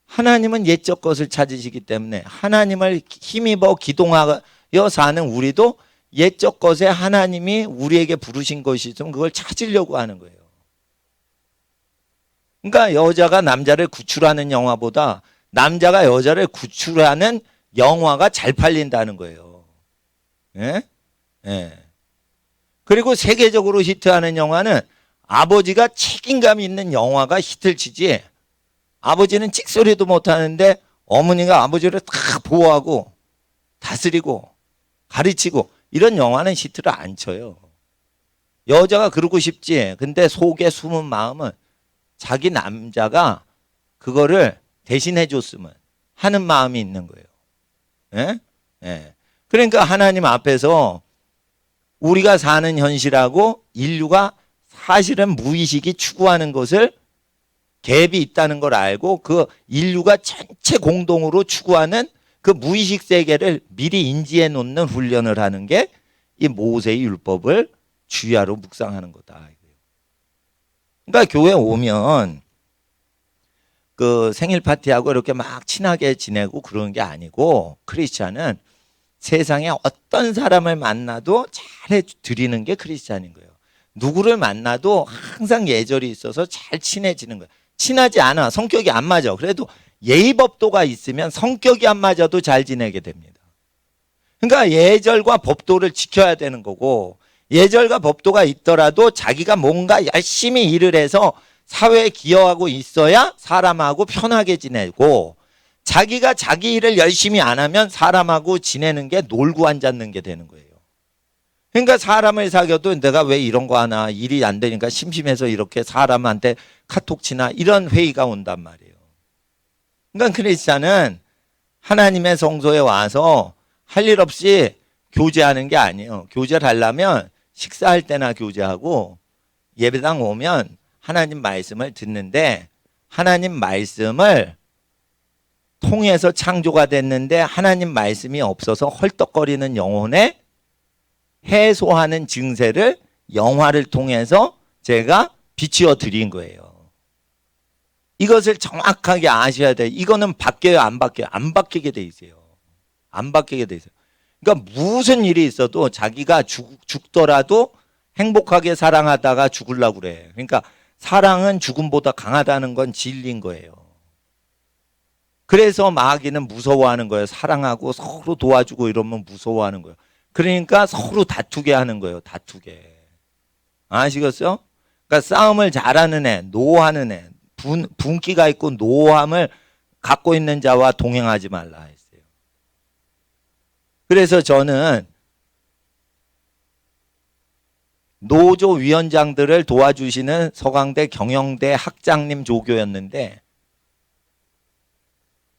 하나님은 옛적 것을 찾으시기 때문에 하나님을 힘입어 기동하여 사는 우리도 옛적 것에 하나님이 우리에게 부르신 것이 있으면 그걸 찾으려고 하는 거예요. 그러니까 여자가 남자를 구출하는 영화보다 남자가 여자를 구출하는 영화가 잘 팔린다는 거예요. 예? 예. 그리고 세계적으로 히트하는 영화는 아버지가 책임감 있는 영화가 히트를 치지, 아버지는 찍소리도 못하는데 어머니가 아버지를 다 보호하고 다스리고 가르치고 이런 영화는 히트를 안 쳐요. 여자가 그러고 싶지. 근데 속에 숨은 마음은 자기 남자가 그거를 대신해 줬으면 하는 마음이 있는 거예요. 예? 예. 그러니까 하나님 앞에서 우리가 사는 현실하고 인류가 사실은 무의식이 추구하는 것을 갭이 있다는 걸 알고 그 인류가 전체 공동으로 추구하는 그 무의식 세계를 미리 인지해 놓는 훈련을 하는 게 이 모세의 율법을 주야로 묵상하는 거다. 그러니까 교회 오면 그 생일 파티하고 이렇게 막 친하게 지내고 그러는 게 아니고 크리스찬은 세상에 어떤 사람을 만나도 잘 드리는 게 크리스찬인 거예요. 누구를 만나도 항상 예절이 있어서 잘 친해지는 거예요. 친하지 않아. 성격이 안 맞아. 그래도 예의법도가 있으면 성격이 안 맞아도 잘 지내게 됩니다. 그러니까 예절과 법도를 지켜야 되는 거고 예절과 법도가 있더라도 자기가 뭔가 열심히 일을 해서 사회에 기여하고 있어야 사람하고 편하게 지내고 자기가 자기 일을 열심히 안 하면 사람하고 지내는 게 놀고 앉았는 게 되는 거예요. 그러니까 사람을 사귀어도 내가 왜 이런 거 하나 일이 안 되니까 심심해서 이렇게 사람한테 카톡 치나 이런 회의가 온단 말이에요. 그러니까 크리스찬은 하나님의 성소에 와서 할 일 없이 교제하는 게 아니에요. 교제를 하려면 식사할 때나 교제하고 예배당 오면 하나님 말씀을 듣는데 하나님 말씀을 통해서 창조가 됐는데 하나님 말씀이 없어서 헐떡거리는 영혼에 해소하는 증세를 영화를 통해서 제가 비추어 드린 거예요. 이것을 정확하게 아셔야 돼요. 이거는 바뀌어요, 안 바뀌어요? 안 바뀌게 돼 있어요. 안 바뀌게 돼 있어요. 그러니까 무슨 일이 있어도 자기가 죽더라도 행복하게 사랑하다가 죽으려고 그래. 그러니까 사랑은 죽음보다 강하다는 건 진리인 거예요. 그래서 마귀는 무서워하는 거예요. 사랑하고 서로 도와주고 이러면 무서워하는 거예요. 그러니까 서로 다투게 하는 거예요. 다투게. 아시겠어요? 그러니까 싸움을 잘하는 애, 노하는 애, 분기가 있고 노함을 갖고 있는 자와 동행하지 말라 했어요. 그래서 저는 노조 위원장들을 도와주시는 서강대 경영대 학장님 조교였는데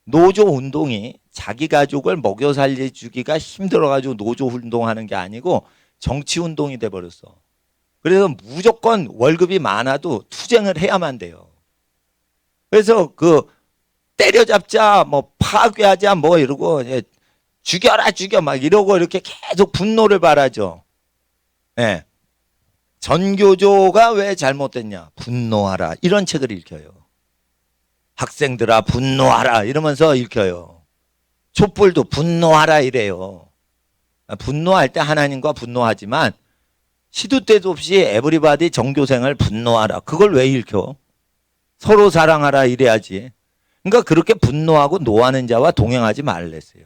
노조 운동이 자기 가족을 먹여 살려주기가 힘들어가지고 노조 운동하는 게 아니고 정치 운동이 돼버렸어. 그래서 무조건 월급이 많아도 투쟁을 해야만 돼요. 그래서 그 때려잡자 뭐 파괴하자 뭐 이러고 죽여라 죽여 막 이러고 이렇게 계속 분노를 발하죠. 예. 전교조가 왜 잘못됐냐? 분노하라. 이런 책을 읽혀요. 학생들아 분노하라 이러면서 읽혀요. 촛불도 분노하라 이래요. 분노할 때 하나님과 분노하지만 시도 때도 없이 에브리바디 전교생을 분노하라. 그걸 왜 읽혀? 서로 사랑하라 이래야지. 그러니까 그렇게 분노하고 노하는 자와 동행하지 말랬어요.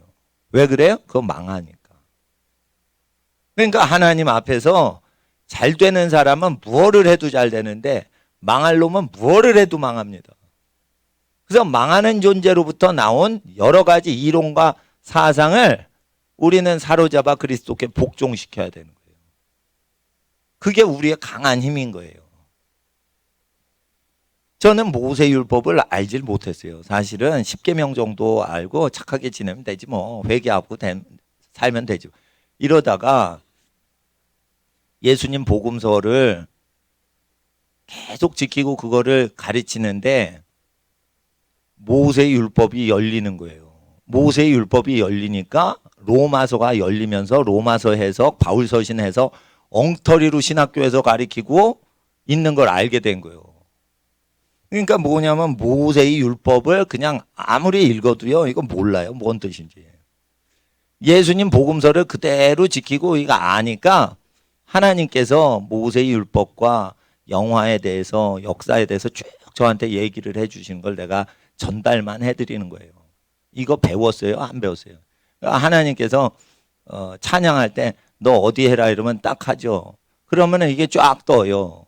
왜 그래요? 그거 망하니까. 그러니까 하나님 앞에서 잘 되는 사람은 무엇을 해도 잘 되는데 망할 놈은 무엇을 해도 망합니다. 그래서 망하는 존재로부터 나온 여러 가지 이론과 사상을 우리는 사로잡아 그리스도께 복종시켜야 되는 거예요. 그게 우리의 강한 힘인 거예요. 저는 모세율법을 알질 못했어요. 사실은 10계명 정도 알고 착하게 지내면 되지 뭐. 회개하고 살면 되지. 이러다가 예수님 복음서를 계속 지키고 그거를 가르치는데 모세율법이 열리는 거예요. 모세율법이 열리니까 로마서가 열리면서 로마서 해석, 바울서신 해석 엉터리로 신학교에서 가르치고 있는 걸 알게 된 거예요. 그러니까 뭐냐면 모세의 율법을 그냥 아무리 읽어도요 이거 몰라요. 뭔 뜻인지. 예수님 복음서를 그대로 지키고 이거 아니까 하나님께서 모세의 율법과 영화에 대해서 역사에 대해서 쭉 저한테 얘기를 해주신 걸 내가 전달만 해드리는 거예요. 이거 배웠어요? 안 배웠어요? 하나님께서 찬양할 때 너 어디 해라 이러면 딱 하죠. 그러면은 이게 쫙 떠요.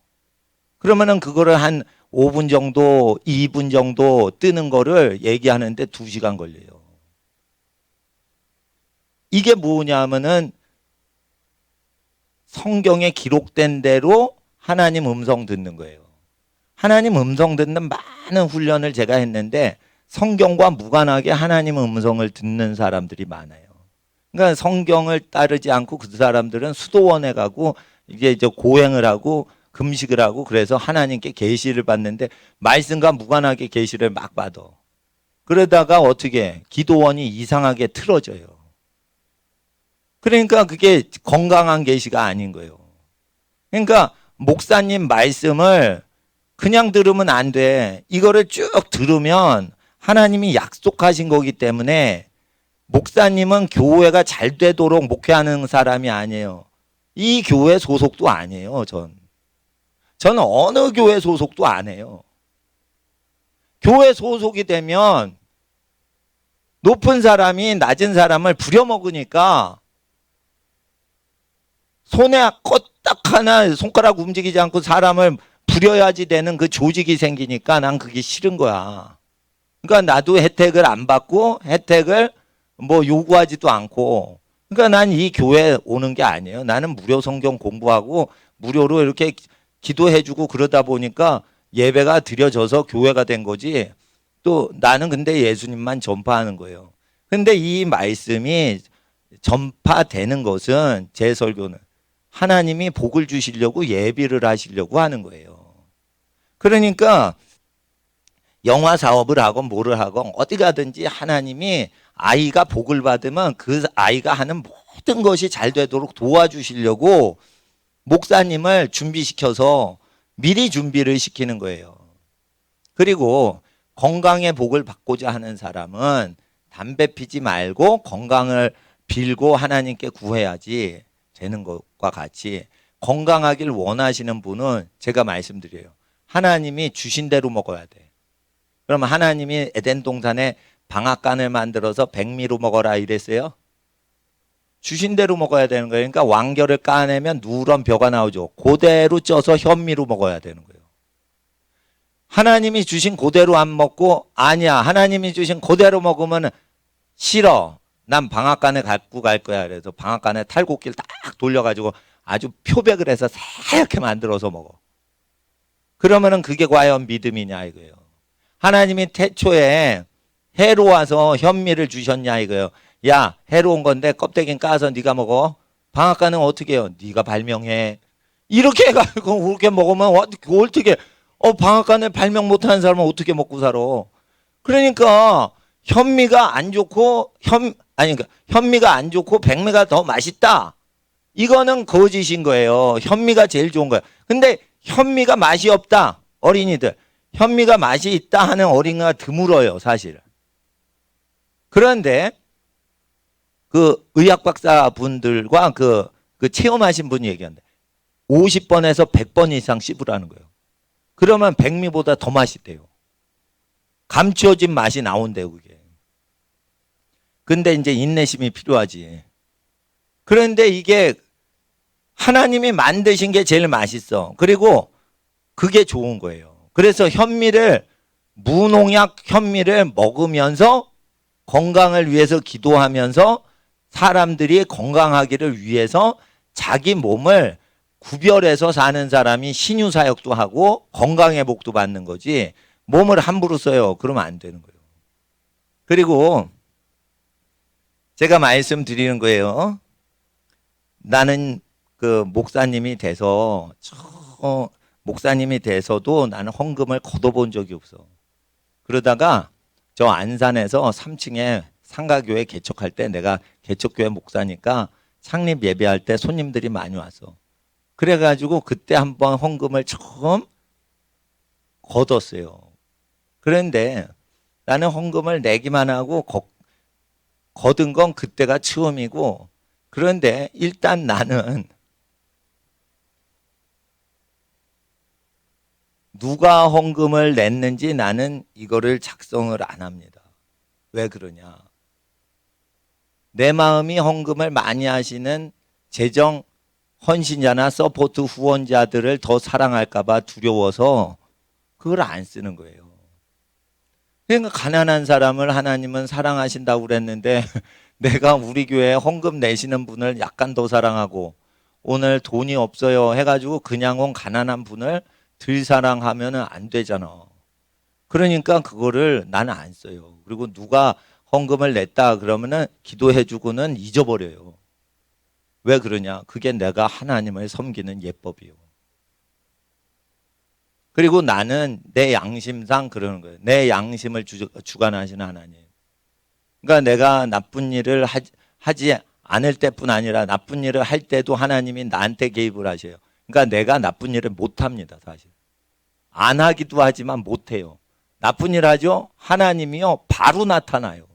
그러면은 그거를 한 5분 정도, 2분 정도 뜨는 거를 얘기하는데 2시간 걸려요. 이게 뭐냐면은 성경에 기록된 대로 하나님 음성 듣는 거예요. 하나님 음성 듣는 많은 훈련을 제가 했는데 성경과 무관하게 하나님 음성을 듣는 사람들이 많아요. 그러니까 성경을 따르지 않고 그 사람들은 수도원에 가고 이제 고행을 하고 금식을 하고 그래서 하나님께 계시를 받는데 말씀과 무관하게 계시를 막 받아. 그러다가 어떻게 기도원이 이상하게 틀어져요. 그러니까 그게 건강한 계시가 아닌 거예요. 그러니까 목사님 말씀을 그냥 들으면 안 돼. 이거를 쭉 들으면 하나님이 약속하신 거기 때문에 목사님은 교회가 잘 되도록 목회하는 사람이 아니에요. 이 교회 소속도 아니에요. 저는 어느 교회 소속도 안 해요. 교회 소속이 되면 높은 사람이 낮은 사람을 부려먹으니까 손에 껐딱 하나 손가락 움직이지 않고 사람을 부려야지 되는 그 조직이 생기니까 난 그게 싫은 거야. 그러니까 나도 혜택을 안 받고 혜택을 뭐 요구하지도 않고 그러니까 난 이 교회 오는 게 아니에요. 나는 무료 성경 공부하고 무료로 이렇게 기도해주고 그러다 보니까 예배가 드려져서 교회가 된 거지. 또 나는 근데 예수님만 전파하는 거예요. 근데 이 말씀이 전파되는 것은 제 설교는 하나님이 복을 주시려고 예비를 하시려고 하는 거예요. 그러니까 영화 사업을 하건 뭐를 하건 어디 가든지 하나님이 아이가 복을 받으면 그 아이가 하는 모든 것이 잘 되도록 도와주시려고 목사님을 준비시켜서 미리 준비를 시키는 거예요. 그리고 건강의 복을 받고자 하는 사람은 담배 피지 말고 건강을 빌고 하나님께 구해야지 되는 것과 같이 건강하길 원하시는 분은 제가 말씀드려요. 하나님이 주신 대로 먹어야 돼. 그러면 하나님이 에덴 동산에 방앗간을 만들어서 백미로 먹어라 이랬어요? 주신 대로 먹어야 되는 거예요. 그러니까 왕결을 까내면 누런 벼가 나오죠. 그대로 쪄서 현미로 먹어야 되는 거예요. 하나님이 주신 그대로 안 먹고 아니야 하나님이 주신 그대로 먹으면 싫어. 난 방앗간에 갖고 갈 거야. 그래서 방앗간에 탈곡기를 딱 돌려가지고 아주 표백을 해서 새하얗게 만들어서 먹어. 그러면은 그게 과연 믿음이냐 이거예요. 하나님이 태초에 해로 와서 현미를 주셨냐 이거예요. 야 해로 온 건데 껍데기는 까서 네가 먹어. 방앗간은 어떻게 해요? 네가 발명해. 이렇게 해가지고 그렇게 먹으면 어떻게 방앗간을 발명 못하는 사람은 어떻게 먹고 살아? 그러니까 현미가 안 좋고 그러니까 현미가 안 좋고 백미가 더 맛있다. 이거는 거짓인 거예요. 현미가 제일 좋은 거예요. 근데 현미가 맛이 없다. 어린이들. 현미가 맛이 있다 하는 어린이가 드물어요, 사실. 그런데 그 의학 박사 분들과 그 체험하신 분이 얘기한대. 50번에서 100번 이상 씹으라는 거예요. 그러면 백미보다 더 맛있대요. 감추어진 맛이 나온대요, 그게. 근데 이제 인내심이 필요하지. 그런데 이게 하나님이 만드신 게 제일 맛있어. 그리고 그게 좋은 거예요. 그래서 무농약 현미를 먹으면서 건강을 위해서 기도하면서 사람들이 건강하기를 위해서 자기 몸을 구별해서 사는 사람이 신유사역도 하고 건강회복도 받는 거지 몸을 함부로 써요. 그러면 안 되는 거예요. 그리고 제가 말씀드리는 거예요. 나는 그 목사님이 돼서도 나는 헌금을 걷어본 적이 없어. 그러다가 저 안산에서 3층에 상가교회 개척할 때 내가 개척교회 목사니까 창립 예배할 때 손님들이 많이 왔어. 그래가지고 그때 한번 헌금을 처음 걷었어요. 그런데 나는 헌금을 내기만 하고 거둔 건 그때가 처음이고 그런데 일단 나는 누가 헌금을 냈는지 나는 이거를 작성을 안 합니다. 왜 그러냐? 내 마음이 헌금을 많이 하시는 재정 헌신자나 서포트 후원자들을 더 사랑할까 봐 두려워서 그걸 안 쓰는 거예요. 그러니까 가난한 사람을 하나님은 사랑하신다고 그랬는데 내가 우리 교회에 헌금 내시는 분을 약간 더 사랑하고 오늘 돈이 없어요 해가지고 그냥 온 가난한 분을 들사랑하면은 안 되잖아. 그러니까 그거를 나는 안 써요. 그리고 누가 헌금을 냈다 그러면은 기도해주고는 잊어버려요. 왜 그러냐? 그게 내가 하나님을 섬기는 예법이요. 그리고 나는 내 양심상 그러는 거예요. 내 양심을 주관하시는 하나님. 그러니까 내가 나쁜 일을 하지 않을 때뿐 아니라 나쁜 일을 할 때도 하나님이 나한테 개입을 하셔요. 그러니까 내가 나쁜 일을 못 합니다, 사실. 안 하기도 하지만 못 해요. 나쁜 일 하죠? 하나님이요, 바로 나타나요.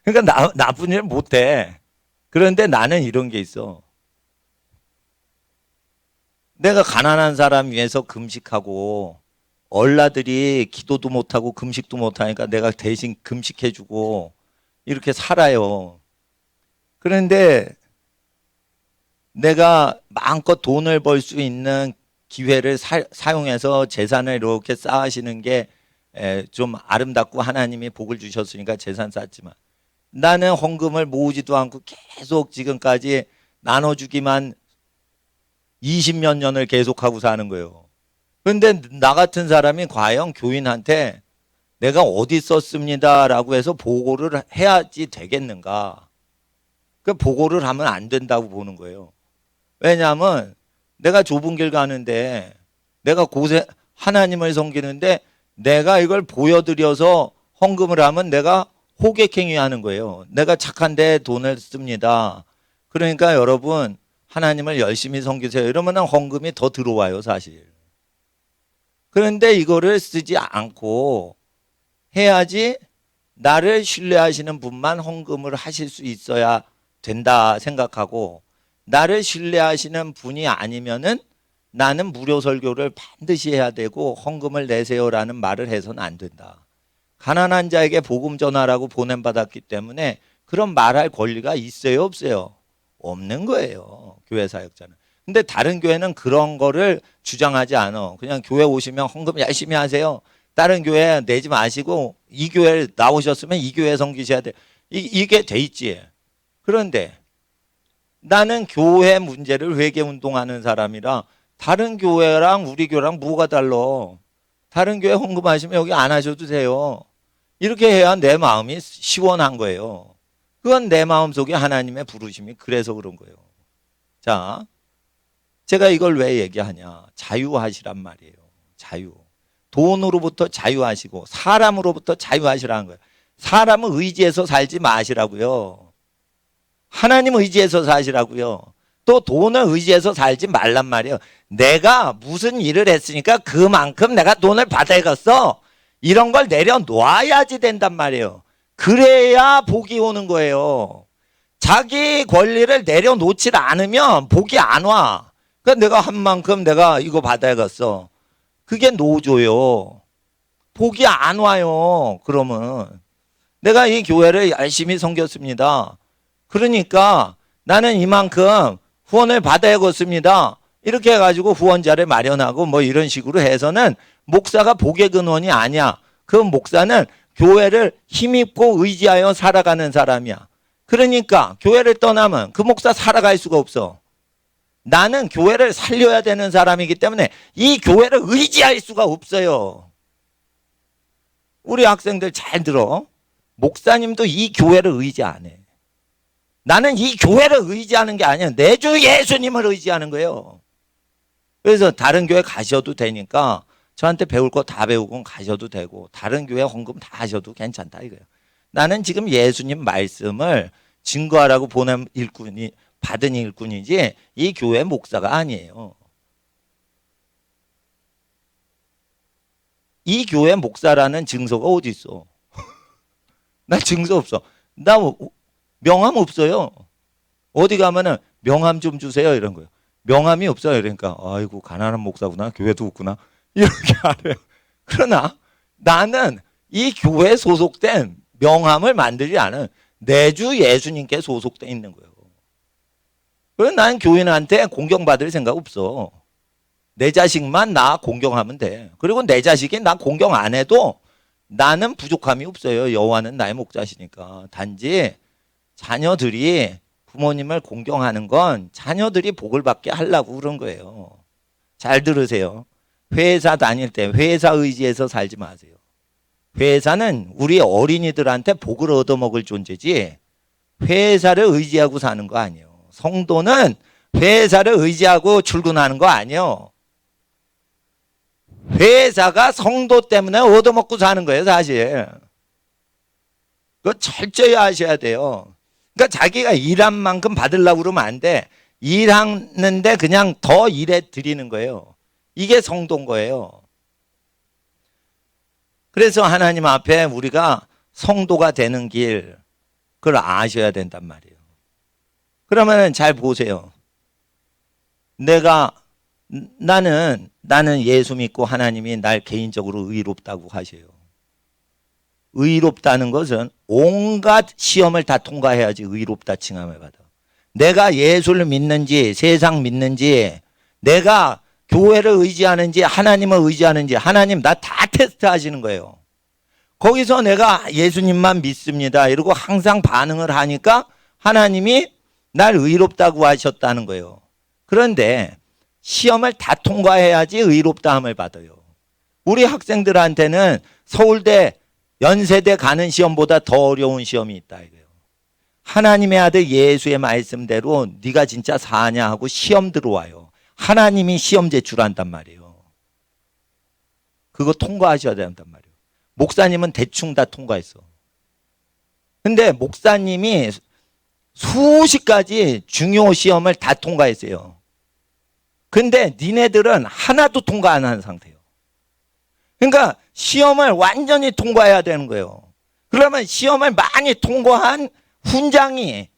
그러니까 나쁜 일 못 해. 그런데 나는 이런 게 있어. 내가 가난한 사람 위해서 금식하고 얼라들이 기도도 못하고 금식도 못하니까 내가 대신 금식해주고 이렇게 살아요. 그런데 내가 마음껏 돈을 벌 수 있는 기회를 사용해서 재산을 이렇게 쌓으시는 게 좀 아름답고 하나님이 복을 주셨으니까 재산 쌓지만 나는 헌금을 모으지도 않고 계속 지금까지 나눠주기만 20몇 년을 계속하고 사는 거예요. 그런데 나 같은 사람이 과연 교인한테 내가 어디 썼습니다 라고 해서 보고를 해야지 되겠는가? 그 보고를 하면 안 된다고 보는 거예요. 왜냐하면 내가 좁은 길 가는데 내가 하나님을 섬기는데 내가 이걸 보여드려서 헌금을 하면 내가 호객행위 하는 거예요. 내가 착한데 돈을 씁니다. 그러니까 여러분 하나님을 열심히 섬기세요. 이러면 헌금이 더 들어와요, 사실. 그런데 이거를 쓰지 않고 해야지 나를 신뢰하시는 분만 헌금을 하실 수 있어야 된다 생각하고 나를 신뢰하시는 분이 아니면은 나는 무료 설교를 반드시 해야 되고 헌금을 내세요라는 말을 해서는 안 된다. 가난한 자에게 복음 전하라고 보냄받았기 때문에 그런 말할 권리가 있어요, 없어요? 없는 거예요, 교회 사역자는. 근데 다른 교회는 그런 거를 주장하지 않아. 그냥 교회 오시면 헌금 열심히 하세요. 다른 교회 내지 마시고 이 교회 나오셨으면 이 교회 섬기셔야 돼. 이게 돼 있지. 그런데 나는 교회 문제를 회개운동하는 사람이라 다른 교회랑 우리 교회랑 뭐가 달라? 다른 교회 헌금하시면 여기 안 하셔도 돼요. 이렇게 해야 내 마음이 시원한 거예요. 그건 내 마음속에 하나님의 부르심이 그래서 그런 거예요. 자, 제가 이걸 왜 얘기하냐? 자유하시란 말이에요. 자유. 돈으로부터 자유하시고 사람으로부터 자유하시라는 거예요. 사람을 의지해서 살지 마시라고요. 하나님 의지해서 사시라고요. 또 돈을 의지해서 살지 말란 말이에요. 내가 무슨 일을 했으니까 그만큼 내가 돈을 받아야겠어. 이런 걸 내려놓아야지 된단 말이에요. 그래야 복이 오는 거예요. 자기 권리를 내려놓지 않으면 복이 안 와. 그러니까 내가 한 만큼 내가 이거 받아야겠어. 그게 노조요. 복이 안 와요. 그러면 내가 이 교회를 열심히 섬겼습니다. 그러니까 나는 이만큼 후원을 받아야겠습니다. 이렇게 해가지고 후원자를 마련하고 뭐 이런 식으로 해서는 목사가 복의 근원이 아니야. 그 목사는 교회를 힘입고 의지하여 살아가는 사람이야. 그러니까 교회를 떠나면 그 목사 살아갈 수가 없어. 나는 교회를 살려야 되는 사람이기 때문에 이 교회를 의지할 수가 없어요. 우리 학생들 잘 들어. 목사님도 이 교회를 의지 안 해. 나는 이 교회를 의지하는 게 아니야. 내 주 예수님을 의지하는 거예요. 그래서 다른 교회 가셔도 되니까 저한테 배울 거 다 배우고 가셔도 되고 다른 교회 헌금 다 하셔도 괜찮다 이거예요. 나는 지금 예수님 말씀을 증거하라고 보낸 일꾼이 받은 일꾼이지 이 교회 목사가 아니에요. 이 교회 목사라는 증서가 어디 있어? 나 증서 없어. 나 명함 없어요. 어디 가면은 명함 좀 주세요 이런 거예요. 명함이 없어요. 그러니까 아이고 가난한 목사구나. 교회도 없구나. 이렇게 알아요. 그러나 나는 이 교회에 소속된 명함을 만들지 않은 내 주 예수님께 소속돼 있는 거예요. 그래서 난 교인한테 공경받을 생각 없어. 내 자식만 나 공경하면 돼. 그리고 내 자식이 나 공경 안 해도 나는 부족함이 없어요. 여호와는 나의 목자시니까. 단지 자녀들이 부모님을 공경하는 건 자녀들이 복을 받게 하려고 그런 거예요. 잘 들으세요. 회사 다닐 때 회사 의지해서 살지 마세요. 회사는 우리 어린이들한테 복을 얻어먹을 존재지 회사를 의지하고 사는 거 아니에요. 성도는 회사를 의지하고 출근하는 거 아니에요. 회사가 성도 때문에 얻어먹고 사는 거예요, 사실. 그거 철저히 아셔야 돼요. 그러니까 자기가 일한 만큼 받으려고 그러면 안 돼. 일하는데 그냥 더 일해 드리는 거예요. 이게 성도인 거예요. 그래서 하나님 앞에 우리가 성도가 되는 길, 그걸 아셔야 된단 말이에요. 그러면 잘 보세요. 나는 예수 믿고 하나님이 날 개인적으로 의롭다고 하셔요. 의롭다는 것은 온갖 시험을 다 통과해야지 의롭다 칭함을 받아. 내가 예수를 믿는지 세상 믿는지 내가 교회를 의지하는지 하나님을 의지하는지 하나님 나 다 테스트 하시는 거예요. 거기서 내가 예수님만 믿습니다 이러고 항상 반응을 하니까 하나님이 날 의롭다고 하셨다는 거예요. 그런데 시험을 다 통과해야지 의롭다함을 받아요. 우리 학생들한테는 서울대 연세대 가는 시험보다 더 어려운 시험이 있다 이거예요. 하나님의 아들 예수의 말씀대로 네가 진짜 사냐 하고 시험 들어와요. 하나님이 시험 제출한단 말이에요. 그거 통과하셔야 된단 말이에요. 목사님은 대충 다 통과했어. 근데 목사님이 수십 가지 중요 시험을 다 통과했어요. 근데 니네들은 하나도 통과 안 한 상태예요. 그러니까 시험을 완전히 통과해야 되는 거예요. 그러면 시험을 많이 통과한 훈장이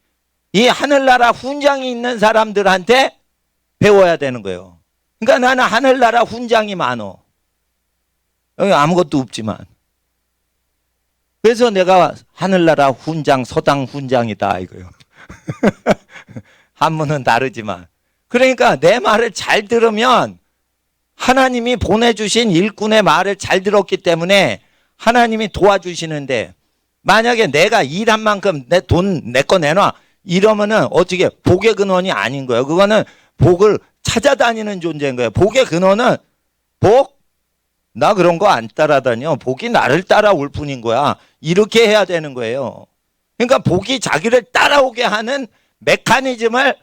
이 하늘나라 훈장이 있는 사람들한테 배워야 되는 거예요. 그러니까 나는 하늘나라 훈장이 많어. 여기 아무것도 없지만. 그래서 내가 하늘나라 훈장, 서당 훈장이다 이거예요. 한문은 다르지만. 그러니까 내 말을 잘 들으면 하나님이 보내주신 일꾼의 말을 잘 들었기 때문에 하나님이 도와주시는데 만약에 내가 일한 만큼 내 돈 내 거 내놔 이러면은 어떻게 복의 근원이 아닌 거예요. 그거는 복을 찾아다니는 존재인 거예요. 복의 근원은 복? 나 그런 거 안 따라다녀. 복이 나를 따라올 뿐인 거야. 이렇게 해야 되는 거예요. 그러니까 복이 자기를 따라오게 하는 메커니즘을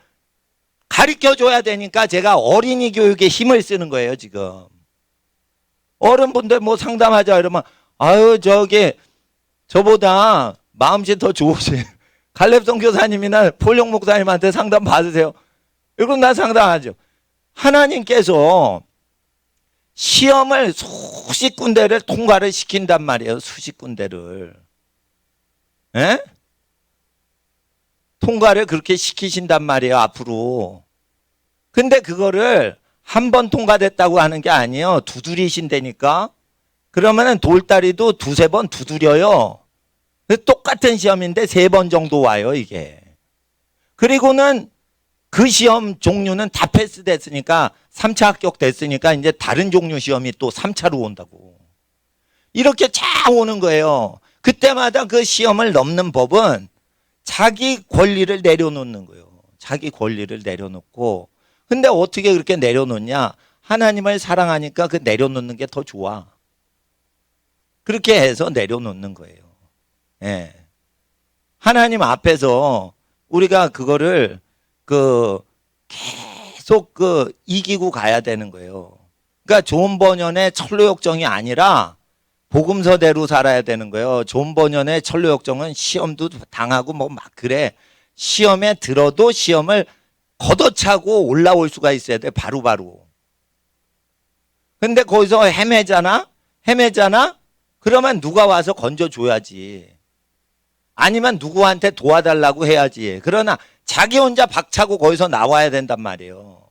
가르쳐줘야 되니까 제가 어린이 교육에 힘을 쓰는 거예요, 지금. 어른분들 뭐 상담하자 이러면, 아유, 저보다 마음씨 더 좋으신 갈렙 선교사님이나 폴용 목사님한테 상담 받으세요. 이건 나 상담하죠. 하나님께서 시험을 수십 군데를 통과를 시킨단 말이에요, 수십 군데를. 에? 통과를 그렇게 시키신단 말이에요, 앞으로. 근데 그거를 한 번 통과됐다고 하는 게 아니에요. 두드리신다니까. 그러면은 돌다리도 두세 번 두드려요. 똑같은 시험인데 세 번 정도 와요, 이게. 그리고는 그 시험 종류는 다 패스됐으니까 3차 합격됐으니까 이제 다른 종류 시험이 또 3차로 온다고. 이렇게 쫙 오는 거예요. 그때마다 그 시험을 넘는 법은 자기 권리를 내려놓는 거예요. 자기 권리를 내려놓고. 근데 어떻게 그렇게 내려놓냐? 하나님을 사랑하니까 그 내려놓는 게 더 좋아. 그렇게 해서 내려놓는 거예요. 예. 하나님 앞에서 우리가 그거를 계속 이기고 가야 되는 거예요. 그러니까 존 버년의 철로역정이 아니라 복음서대로 살아야 되는 거예요. 존 버년의 철로역정은 시험도 당하고 뭐 막 그래. 시험에 들어도 시험을 걷어차고 올라올 수가 있어야 돼. 바로바로. 근데 거기서 헤매잖아? 그러면 누가 와서 건져줘야지. 아니면 누구한테 도와달라고 해야지. 그러나 자기 혼자 박차고 거기서 나와야 된단 말이에요.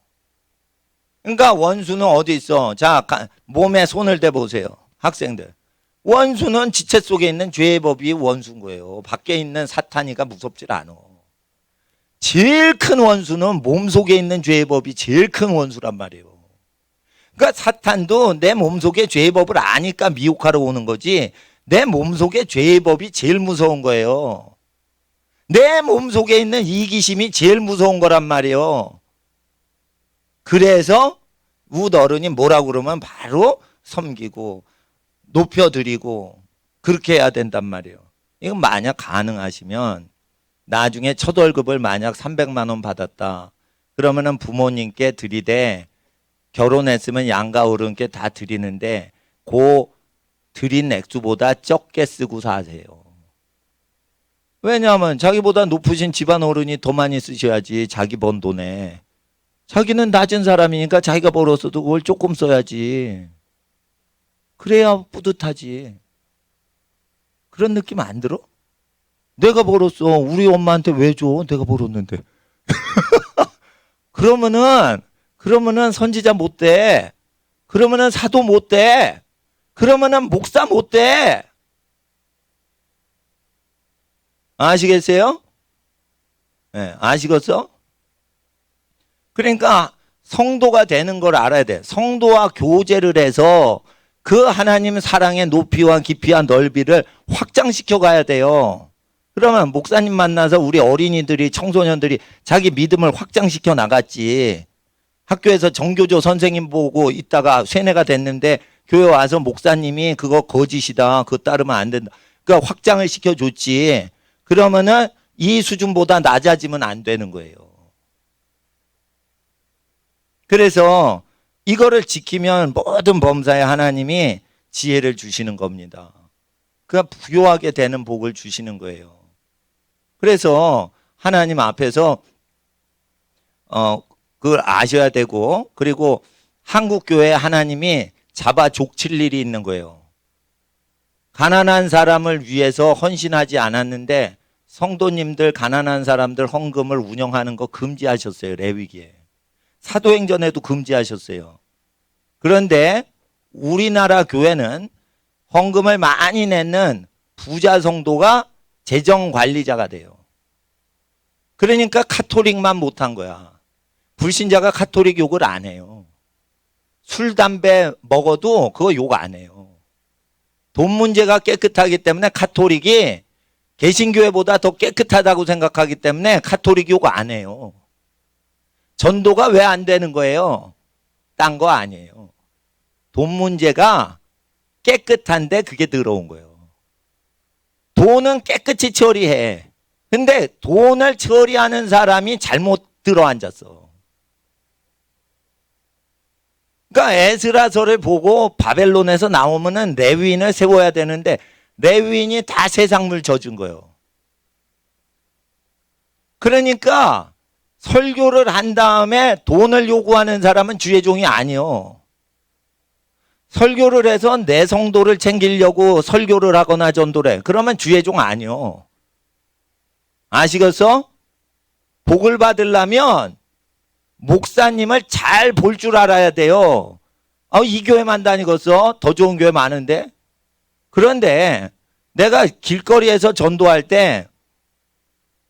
그러니까 원수는 어디 있어? 자, 몸에 손을 대보세요. 학생들. 원수는 지체 속에 있는 죄의 법이 원수인 거예요. 밖에 있는 사탄이가 무섭질 않아. 제일 큰 원수는 몸속에 있는 죄의 법이 제일 큰 원수란 말이에요. 그러니까 사탄도 내 몸속에 죄의 법을 아니까 미혹하러 오는 거지 내 몸속에 죄의 법이 제일 무서운 거예요. 내 몸속에 있는 이기심이 제일 무서운 거란 말이에요. 그래서 웃 어른이 뭐라고 그러면 바로 섬기고 높여드리고 그렇게 해야 된단 말이에요. 이건 만약 가능하시면 나중에 첫 월급을 만약 300만 원 받았다. 그러면은 부모님께 드리되 결혼했으면 양가 어른께 다 드리는데 그 드린 액수보다 적게 쓰고 사세요. 왜냐하면 자기보다 높으신 집안 어른이 더 많이 쓰셔야지 자기 번 돈에. 자기는 낮은 사람이니까 자기가 벌었어도 그걸 조금 써야지. 그래야 뿌듯하지. 그런 느낌 안 들어? 내가 벌었어. 우리 엄마한테 왜 줘? 내가 벌었는데. 그러면은 선지자 못 돼. 그러면은 사도 못 돼. 그러면은 목사 못 돼. 아시겠어요? 네, 아시겠어? 그러니까 성도가 되는 걸 알아야 돼. 성도와 교제를 해서 그 하나님 사랑의 높이와 깊이와 넓이를 확장시켜 가야 돼요. 그러면 목사님 만나서 우리 어린이들이 청소년들이 자기 믿음을 확장시켜 나갔지. 학교에서 정교조 선생님 보고 있다가 쇠뇌가 됐는데 교회 와서 목사님이 그거 거짓이다. 그거 따르면 안 된다. 그러니까 확장을 시켜줬지. 그러면은 이 수준보다 낮아지면 안 되는 거예요. 그래서 이거를 지키면 모든 범사에 하나님이 지혜를 주시는 겁니다. 그러니까 부요하게 되는 복을 주시는 거예요. 그래서 하나님 앞에서 그걸 아셔야 되고, 그리고 한국 교회 하나님이 잡아 족칠 일이 있는 거예요. 가난한 사람을 위해서 헌신하지 않았는데 성도님들 가난한 사람들 헌금을 운영하는 거 금지하셨어요. 레위기에. 사도행전에도 금지하셨어요. 그런데 우리나라 교회는 헌금을 많이 내는 부자 성도가 재정관리자가 돼요. 그러니까 카톨릭만 못한 거야. 불신자가 카톨릭 욕을 안 해요. 술, 담배 먹어도 그거 욕 안 해요. 돈 문제가 깨끗하기 때문에 카톨릭이 개신교회보다 더 깨끗하다고 생각하기 때문에 카톨릭 욕 안 해요. 전도가 왜 안 되는 거예요? 딴 거 아니에요. 돈 문제가 깨끗한데 그게 더러운 거예요. 돈은 깨끗이 처리해. 근데 돈을 처리하는 사람이 잘못 들어앉았어. 그러니까 에스라서를 보고 바벨론에서 나오면은 레위인을 세워야 되는데 레위인이 다 세상물 져준 거예요. 그러니까 설교를 한 다음에 돈을 요구하는 사람은 주의 종이 아니요. 설교를 해서 내 성도를 챙기려고 설교를 하거나 전도를 해. 그러면 주의 종 아니요. 아시겠어? 복을 받으려면 목사님을 잘 볼 줄 알아야 돼요. 이 교회만 다니겠어? 더 좋은 교회 많은데? 그런데 내가 길거리에서 전도할 때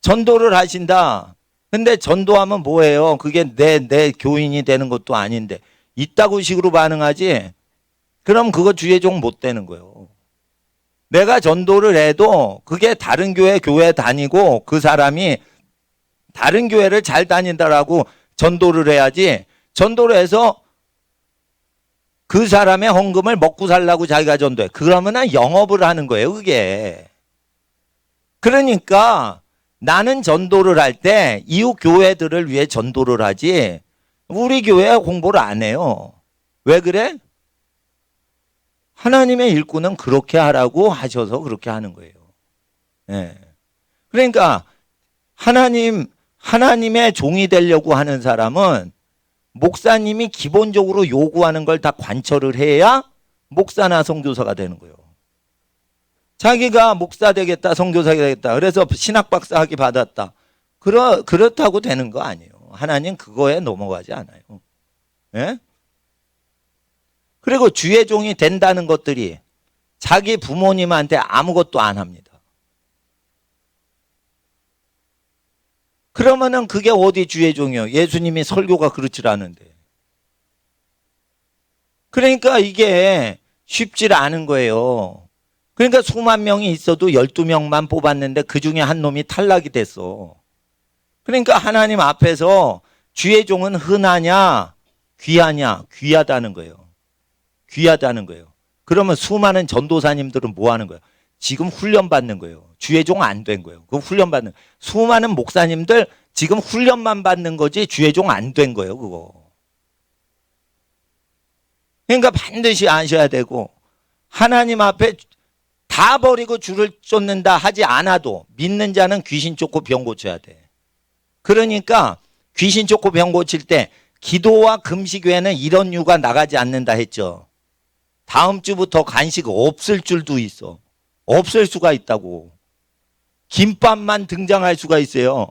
전도를 하신다. 근데 전도하면 뭐예요? 그게 내 교인이 되는 것도 아닌데 이따구 식으로 반응하지? 그럼 그거 주의 종 못 되는 거예요. 내가 전도를 해도 그게 다른 교회 다니고 그 사람이 다른 교회를 잘 다닌다라고 전도를 해야지. 전도를 해서 그 사람의 헌금을 먹고 살라고 자기가 전도해. 그러면은 영업을 하는 거예요, 그게. 그러니까 나는 전도를 할 때 이웃 교회들을 위해 전도를 하지 우리 교회 홍보를 안 해요. 왜 그래? 하나님의 일꾼은 그렇게 하라고 하셔서 그렇게 하는 거예요. 네. 그러니까 하나님의 종이 되려고 하는 사람은 목사님이 기본적으로 요구하는 걸 다 관철을 해야 목사나 선교사가 되는 거예요. 자기가 목사 되겠다, 선교사 되겠다. 그래서 신학 박사 학위 받았다. 그렇다고 되는 거 아니에요. 하나님 그거에 넘어가지 않아요. 네? 그리고 주의 종이 된다는 것들이 자기 부모님한테 아무것도 안 합니다. 그러면은 그게 어디 주의 종이요? 예수님이 설교가 그렇지 않은데. 그러니까 이게 쉽지 않은 거예요. 그러니까 수만 명이 있어도 12명만 뽑았는데 그중에 한 놈이 탈락이 됐어. 그러니까 하나님 앞에서 주의 종은 흔하냐 귀하냐? 귀하다는 거예요. 귀하다는 거예요. 그러면 수많은 전도사님들은 뭐 하는 거예요? 지금 훈련 받는 거예요. 주의 종 안 된 거예요. 그 훈련 받는. 수많은 목사님들 지금 훈련만 받는 거지 주의 종 안 된 거예요, 그거. 그러니까 반드시 아셔야 되고, 하나님 앞에 다 버리고 주를 쫓는다 하지 않아도 믿는 자는 귀신 쫓고 병 고쳐야 돼. 그러니까 귀신 쫓고 병 고칠 때 기도와 금식 외에는 이런 유가 나가지 않는다 했죠. 다음 주부터 간식 없을 줄도 있어. 없을 수가 있다고. 김밥만 등장할 수가 있어요.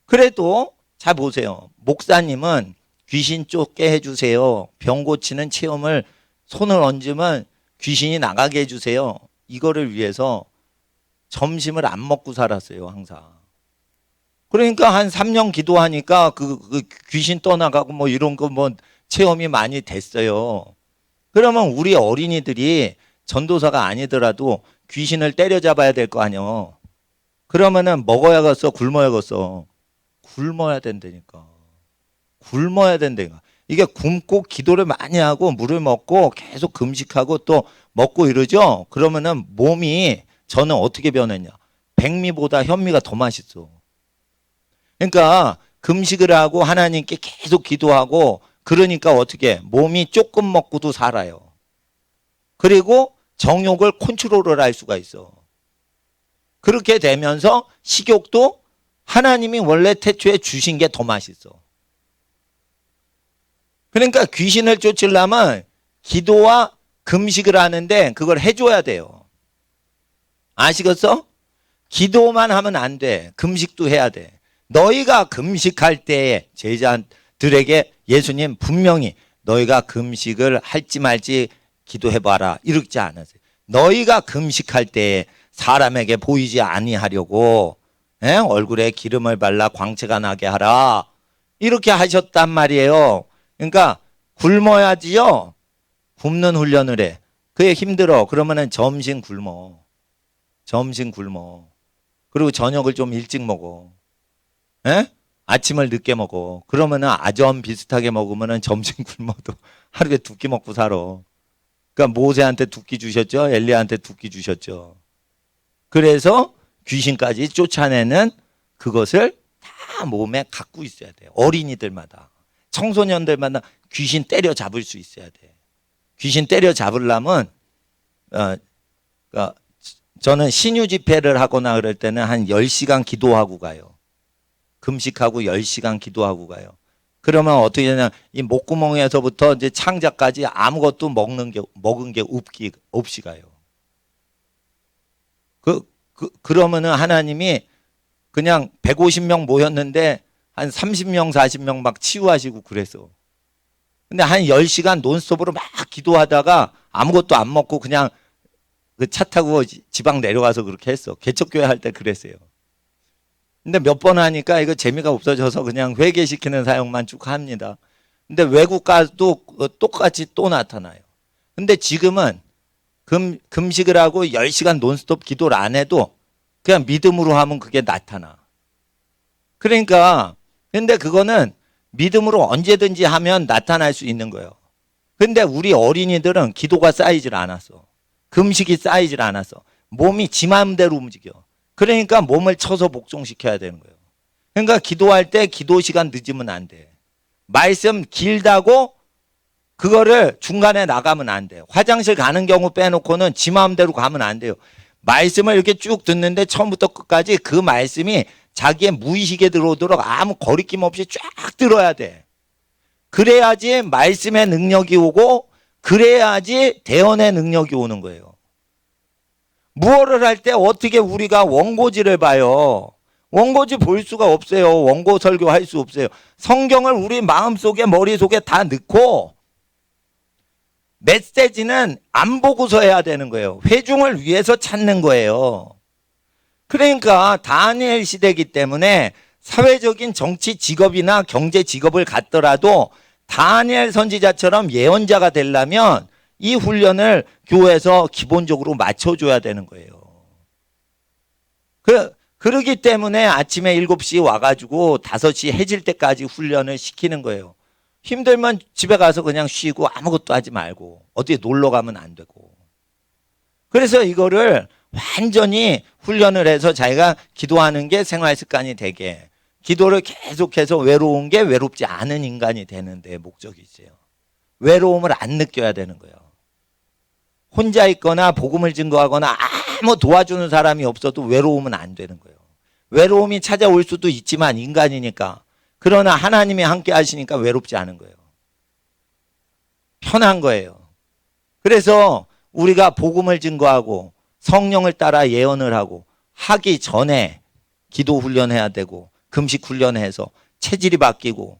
그래도 잘 보세요. 목사님은 귀신 쫓게 해주세요. 병 고치는 체험을 손을 얹으면 귀신이 나가게 해주세요. 이거를 위해서 점심을 안 먹고 살았어요, 항상. 그러니까 한 3년 기도하니까 그 귀신 떠나가고 뭐 이런 거 뭐 체험이 많이 됐어요. 그러면 우리 어린이들이 전도사가 아니더라도 귀신을 때려잡아야 될 거 아니에요. 그러면은 먹어야겠어, 굶어야겠어. 굶어야 된다니까. 굶어야 된다니까. 이게 굶고 기도를 많이 하고 물을 먹고 계속 금식하고 또 먹고 이러죠. 그러면은 몸이 저는 어떻게 변했냐. 백미보다 현미가 더 맛있어. 그러니까 금식을 하고 하나님께 계속 기도하고 그러니까 어떻게 몸이 조금 먹고도 살아요. 그리고 정욕을 컨트롤을 할 수가 있어. 그렇게 되면서 식욕도 하나님이 원래 태초에 주신 게 더 맛있어. 그러니까 귀신을 쫓으려면 기도와 금식을 하는데 그걸 해줘야 돼요. 아시겠어? 기도만 하면 안 돼. 금식도 해야 돼. 너희가 금식할 때에 제자들에게 예수님 분명히 너희가 금식을 할지 말지 기도해봐라 이러지 않았어요. 너희가 금식할 때에 사람에게 보이지 아니하려고 얼굴에 기름을 발라 광채가 나게 하라 이렇게 하셨단 말이에요. 그러니까 굶어야지요. 굶는 훈련을 해. 그게 힘들어. 그러면은 점심 굶어. 그리고 저녁을 좀 일찍 먹어. 아침을 늦게 먹어. 그러면은 아점 비슷하게 먹으면은 점심 굶어도 하루에 2끼 먹고 살아. 그러니까 모세한테 2끼 주셨죠. 엘리야한테 2끼 주셨죠. 그래서 귀신까지 쫓아내는 그것을 다 몸에 갖고 있어야 돼요. 어린이들마다. 청소년들마다 귀신 때려 잡을 수 있어야 돼. 귀신 때려 잡으려면 저는 신유 집회를 하거나 그럴 때는 한 10시간 기도하고 가요. 금식하고 10시간 기도하고 가요. 그러면 어떻게 되냐? 이 목구멍에서부터 이제 창자까지 아무것도 먹은 게 없이 가요. 그러면은 하나님이 그냥 150명 모였는데 한 30명, 40명 막 치유하시고 그랬어. 근데 한 10시간 논스톱으로 막 기도하다가 아무것도 안 먹고 그냥 그 차 타고 지방 내려가서 그렇게 했어. 개척교회 할 때 그랬어요. 근데 몇 번 하니까 이거 재미가 없어져서 그냥 회개시키는 사역만 쭉 합니다. 근데 외국 가도 똑같이 또 나타나요. 근데 지금은 금식을 하고 10시간 논스톱 기도를 안 해도 그냥 믿음으로 하면 그게 나타나. 그러니까 근데 그거는 믿음으로 언제든지 하면 나타날 수 있는 거예요. 근데 우리 어린이들은 기도가 쌓이질 않았어. 금식이 쌓이질 않았어. 몸이 지 마음대로 움직여. 그러니까 몸을 쳐서 복종시켜야 되는 거예요. 그러니까 기도할 때 기도 시간 늦으면 안 돼. 말씀 길다고 그거를 중간에 나가면 안 돼요. 화장실 가는 경우 빼놓고는 지 마음대로 가면 안 돼요. 말씀을 이렇게 쭉 듣는데 처음부터 끝까지 그 말씀이 자기의 무의식에 들어오도록 아무 거리낌 없이 쫙 들어야 돼. 그래야지 말씀의 능력이 오고 그래야지 대언의 능력이 오는 거예요. 무엇을 할 때 어떻게 우리가 원고지를 봐요. 원고지 볼 수가 없어요. 원고 설교할 수 없어요. 성경을 우리 마음속에 머릿속에 다 넣고 메시지는 안 보고서 해야 되는 거예요. 회중을 위해서 찾는 거예요. 그러니까 다니엘 시대이기 때문에 사회적인 정치 직업이나 경제 직업을 갖더라도 다니엘 선지자처럼 예언자가 되려면 이 훈련을 교회에서 기본적으로 맞춰줘야 되는 거예요. 그러기 때문에 아침에 7시 와가지고 5시 해질 때까지 훈련을 시키는 거예요. 힘들면 집에 가서 그냥 쉬고 아무것도 하지 말고 어디 놀러 가면 안 되고. 그래서 이거를 완전히 훈련을 해서 자기가 기도하는 게 생활 습관이 되게, 기도를 계속해서 외로운 게 외롭지 않은 인간이 되는 데 목적이 있어요. 외로움을 안 느껴야 되는 거예요. 혼자 있거나 복음을 증거하거나 아무 도와주는 사람이 없어도 외로움은 안 되는 거예요. 외로움이 찾아올 수도 있지만 인간이니까. 그러나 하나님이 함께 하시니까 외롭지 않은 거예요. 편한 거예요. 그래서 우리가 복음을 증거하고 성령을 따라 예언을 하고 하기 전에 기도 훈련해야 되고 금식 훈련해서 체질이 바뀌고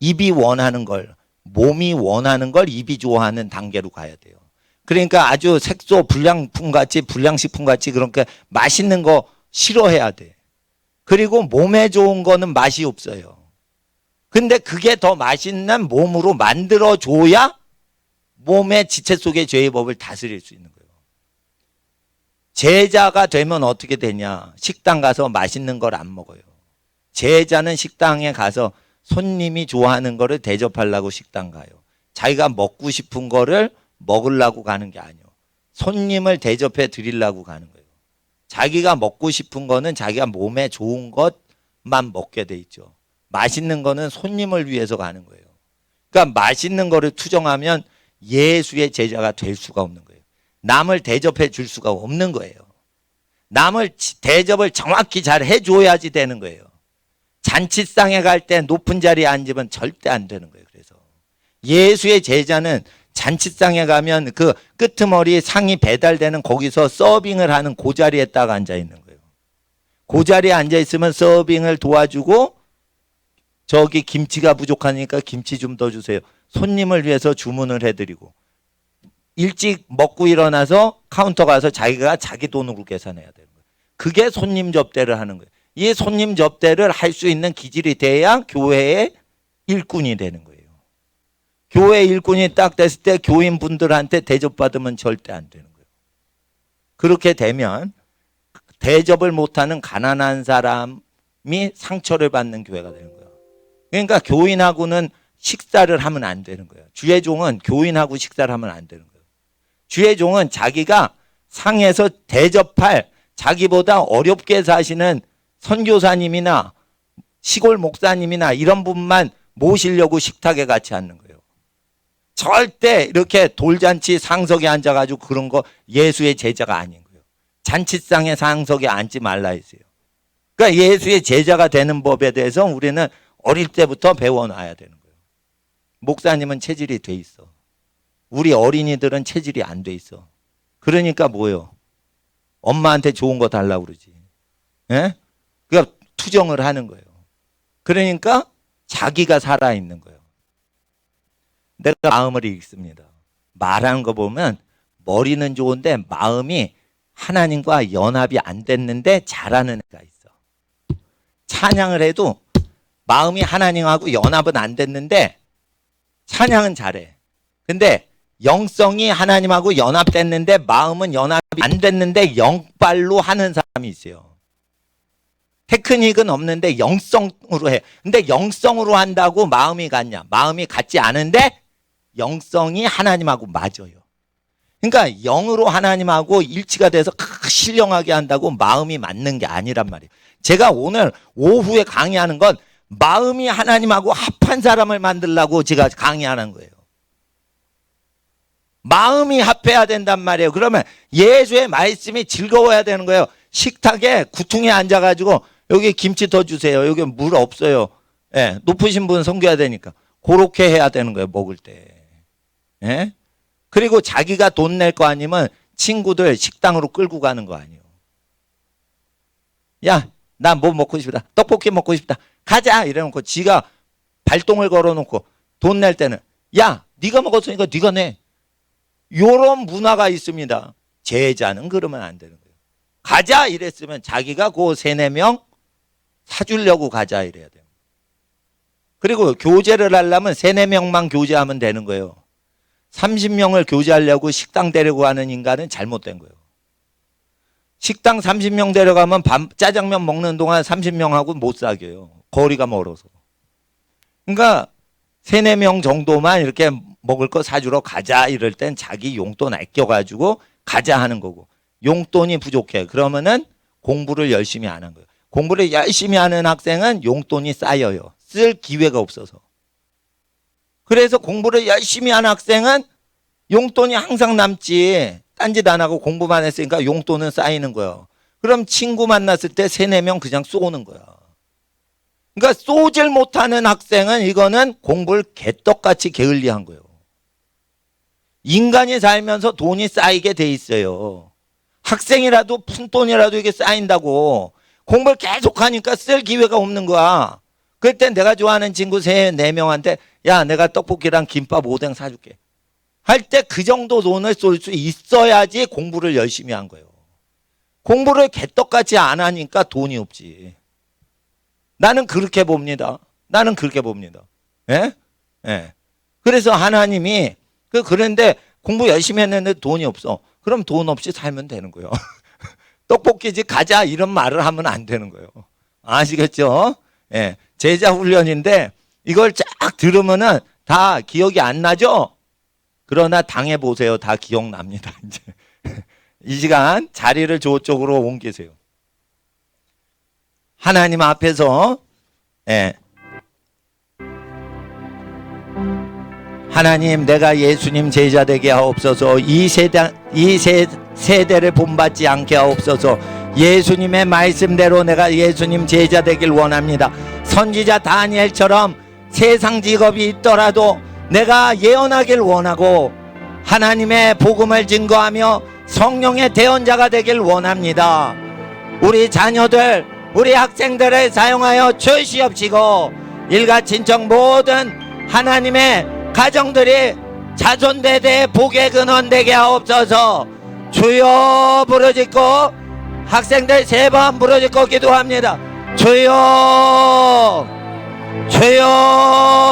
입이 원하는 걸, 몸이 원하는 걸 입이 좋아하는 단계로 가야 돼요. 그러니까 아주 색소 불량품같이, 불량식품같이 그렇게 맛있는 거 싫어해야 돼. 그리고 몸에 좋은 거는 맛이 없어요. 근데 그게 더 맛있는 몸으로 만들어줘야 몸의 지체 속의 죄의 법을 다스릴 수 있는 거예요. 제자가 되면 어떻게 되냐? 식당 가서 맛있는 걸 안 먹어요. 제자는 식당에 가서 손님이 좋아하는 거를 대접하려고 식당 가요. 자기가 먹고 싶은 거를 먹으려고 가는 게 아니에요. 손님을 대접해 드리려고 가는 거예요. 자기가 먹고 싶은 거는 자기가 몸에 좋은 것만 먹게 돼 있죠. 맛있는 거는 손님을 위해서 가는 거예요. 그러니까 맛있는 거를 투정하면 예수의 제자가 될 수가 없는 거예요. 남을 대접해 줄 수가 없는 거예요. 남을 대접을 정확히 잘 해줘야지 되는 거예요. 잔치상에 갈 때 높은 자리에 앉으면 절대 안 되는 거예요. 그래서 예수의 제자는 잔치상에 가면 그 끄트머리 상이 배달되는 거기서 서빙을 하는 그 자리에 딱 앉아 있는 거예요. 그 자리에 앉아 있으면 서빙을 도와주고, 저기 김치가 부족하니까 김치 좀 더 주세요. 손님을 위해서 주문을 해드리고, 일찍 먹고 일어나서 카운터 가서 자기가 자기 돈으로 계산해야 되는 거예요. 그게 손님 접대를 하는 거예요. 이 손님 접대를 할 수 있는 기질이 돼야 교회의 일꾼이 되는 거예요. 교회 일꾼이 딱 됐을 때 교인분들한테 대접받으면 절대 안 되는 거예요. 그렇게 되면 대접을 못하는 가난한 사람이 상처를 받는 교회가 되는 거예요. 그러니까 교인하고는 식사를 하면 안 되는 거예요. 주의 종은 교인하고 식사를 하면 안 되는 거예요. 주의 종은 자기가 상에서 대접할, 자기보다 어렵게 사시는 선교사님이나 시골 목사님이나 이런 분만 모시려고 식탁에 같이 앉는 거예요. 절대 이렇게 돌잔치 상석에 앉아가지고 그런 거 예수의 제자가 아닌 거예요. 잔치상의 상석에 앉지 말라 했어요. 그러니까 예수의 제자가 되는 법에 대해서 우리는 어릴 때부터 배워놔야 되는 거예요. 목사님은 체질이 돼 있어. 우리 어린이들은 체질이 안 돼 있어. 그러니까 뭐예요? 엄마한테 좋은 거 달라고 그러지. 예? 그러니까 투정을 하는 거예요. 그러니까 자기가 살아있는 거예요. 내가 마음을 읽습니다. 말하는 거 보면 머리는 좋은데 마음이 하나님과 연합이 안 됐는데 잘하는 애가 있어. 찬양을 해도 마음이 하나님하고 연합은 안 됐는데 찬양은 잘해. 근데 영성이 하나님하고 연합됐는데 마음은 연합이 안 됐는데 영빨로 하는 사람이 있어요. 테크닉은 없는데 영성으로 해. 근데 영성으로 한다고 마음이 같냐? 마음이 같지 않은데 영성이 하나님하고 맞아요. 그러니까 영으로 하나님하고 일치가 돼서 신령하게 한다고 마음이 맞는 게 아니란 말이에요. 제가 오늘 오후에 강의하는 건 마음이 하나님하고 합한 사람을 만들려고 제가 강의하는 거예요. 마음이 합해야 된단 말이에요. 그러면 예수의 말씀이 즐거워야 되는 거예요. 식탁에 구퉁에 앉아가지고 여기 김치 더 주세요. 여기 물 없어요. 예, 높으신 분 섬겨야 되니까. 그렇게 해야 되는 거예요. 먹을 때. 예? 그리고 자기가 돈 낼 거 아니면 친구들 식당으로 끌고 가는 거 아니에요. 야, 나 뭐 먹고 싶다. 떡볶이 먹고 싶다. 가자 이래놓고 지가 발동을 걸어놓고 돈 낼 때는 야, 네가 먹었으니까 네가 내. 이런 문화가 있습니다. 제자는 그러면 안 되는 거예요. 가자 이랬으면 자기가 그 3-4명 사주려고 가자 이래야 돼요. 그리고 교제를 하려면 3-4명만 교제하면 되는 거예요. 30명을 교제하려고 식당 데리고 가는 인간은 잘못된 거예요. 식당 30명 데려가면 짜장면 먹는 동안 30명하고 못 사귀어요. 거리가 멀어서. 그러니까 3, 4명 정도만 이렇게 먹을 거 사주러 가자 이럴 땐 자기 용돈 아껴가지고 가자 하는 거고, 용돈이 부족해. 그러면은 공부를 열심히 안 한 거예요. 공부를 열심히 하는 학생은 용돈이 쌓여요. 쓸 기회가 없어서. 그래서 공부를 열심히 하는 학생은 용돈이 항상 남지. 딴짓 안 하고 공부만 했으니까 용돈은 쌓이는 거예요. 그럼 친구 만났을 때 3, 4명 그냥 쏘는 거야. 그러니까 쏘질 못하는 학생은 이거는 공부를 개떡같이 게을리한 거예요. 인간이 살면서 돈이 쌓이게 돼 있어요. 학생이라도 푼돈이라도 이게 쌓인다고. 공부를 계속 하니까 쓸 기회가 없는 거야. 그때 내가 좋아하는 친구 3, 4명한테 야, 내가 떡볶이랑 김밥 오뎅 사줄게 할 때 그 정도 돈을 쏠 수 있어야지 공부를 열심히 한 거예요. 공부를 개떡같이 안 하니까 돈이 없지. 나는 그렇게 봅니다. 나는 그렇게 봅니다. 예? 예. 그래서 하나님이 그런데 공부 열심히 했는데 돈이 없어. 그럼 돈 없이 살면 되는 거예요. 떡볶이집 가자 이런 말을 하면 안 되는 거예요. 아시겠죠? 예. 제자 훈련인데 이걸 쫙 들으면은 다 기억이 안 나죠? 그러나 당해보세요. 다 기억납니다. 이제. 이 시간 자리를 저쪽으로 옮기세요. 하나님 앞에서, 예. 하나님, 내가 예수님 제자 되게 하옵소서. 이 세대를 본받지 않게 하옵소서. 예수님의 말씀대로 내가 예수님 제자 되길 원합니다. 선지자 다니엘처럼 세상 직업이 있더라도 내가 예언하길 원하고 하나님의 복음을 증거하며 성령의 대언자가 되길 원합니다. 우리 자녀들, 우리 학생들을 사용하여 주시옵시고 일가 친척 모든 하나님의 가정들이 자손대대의 복의 근원 되게 하옵소서. 주여 부르짖고 학생들 3번 부르짖고 기도합니다. 주여, 주여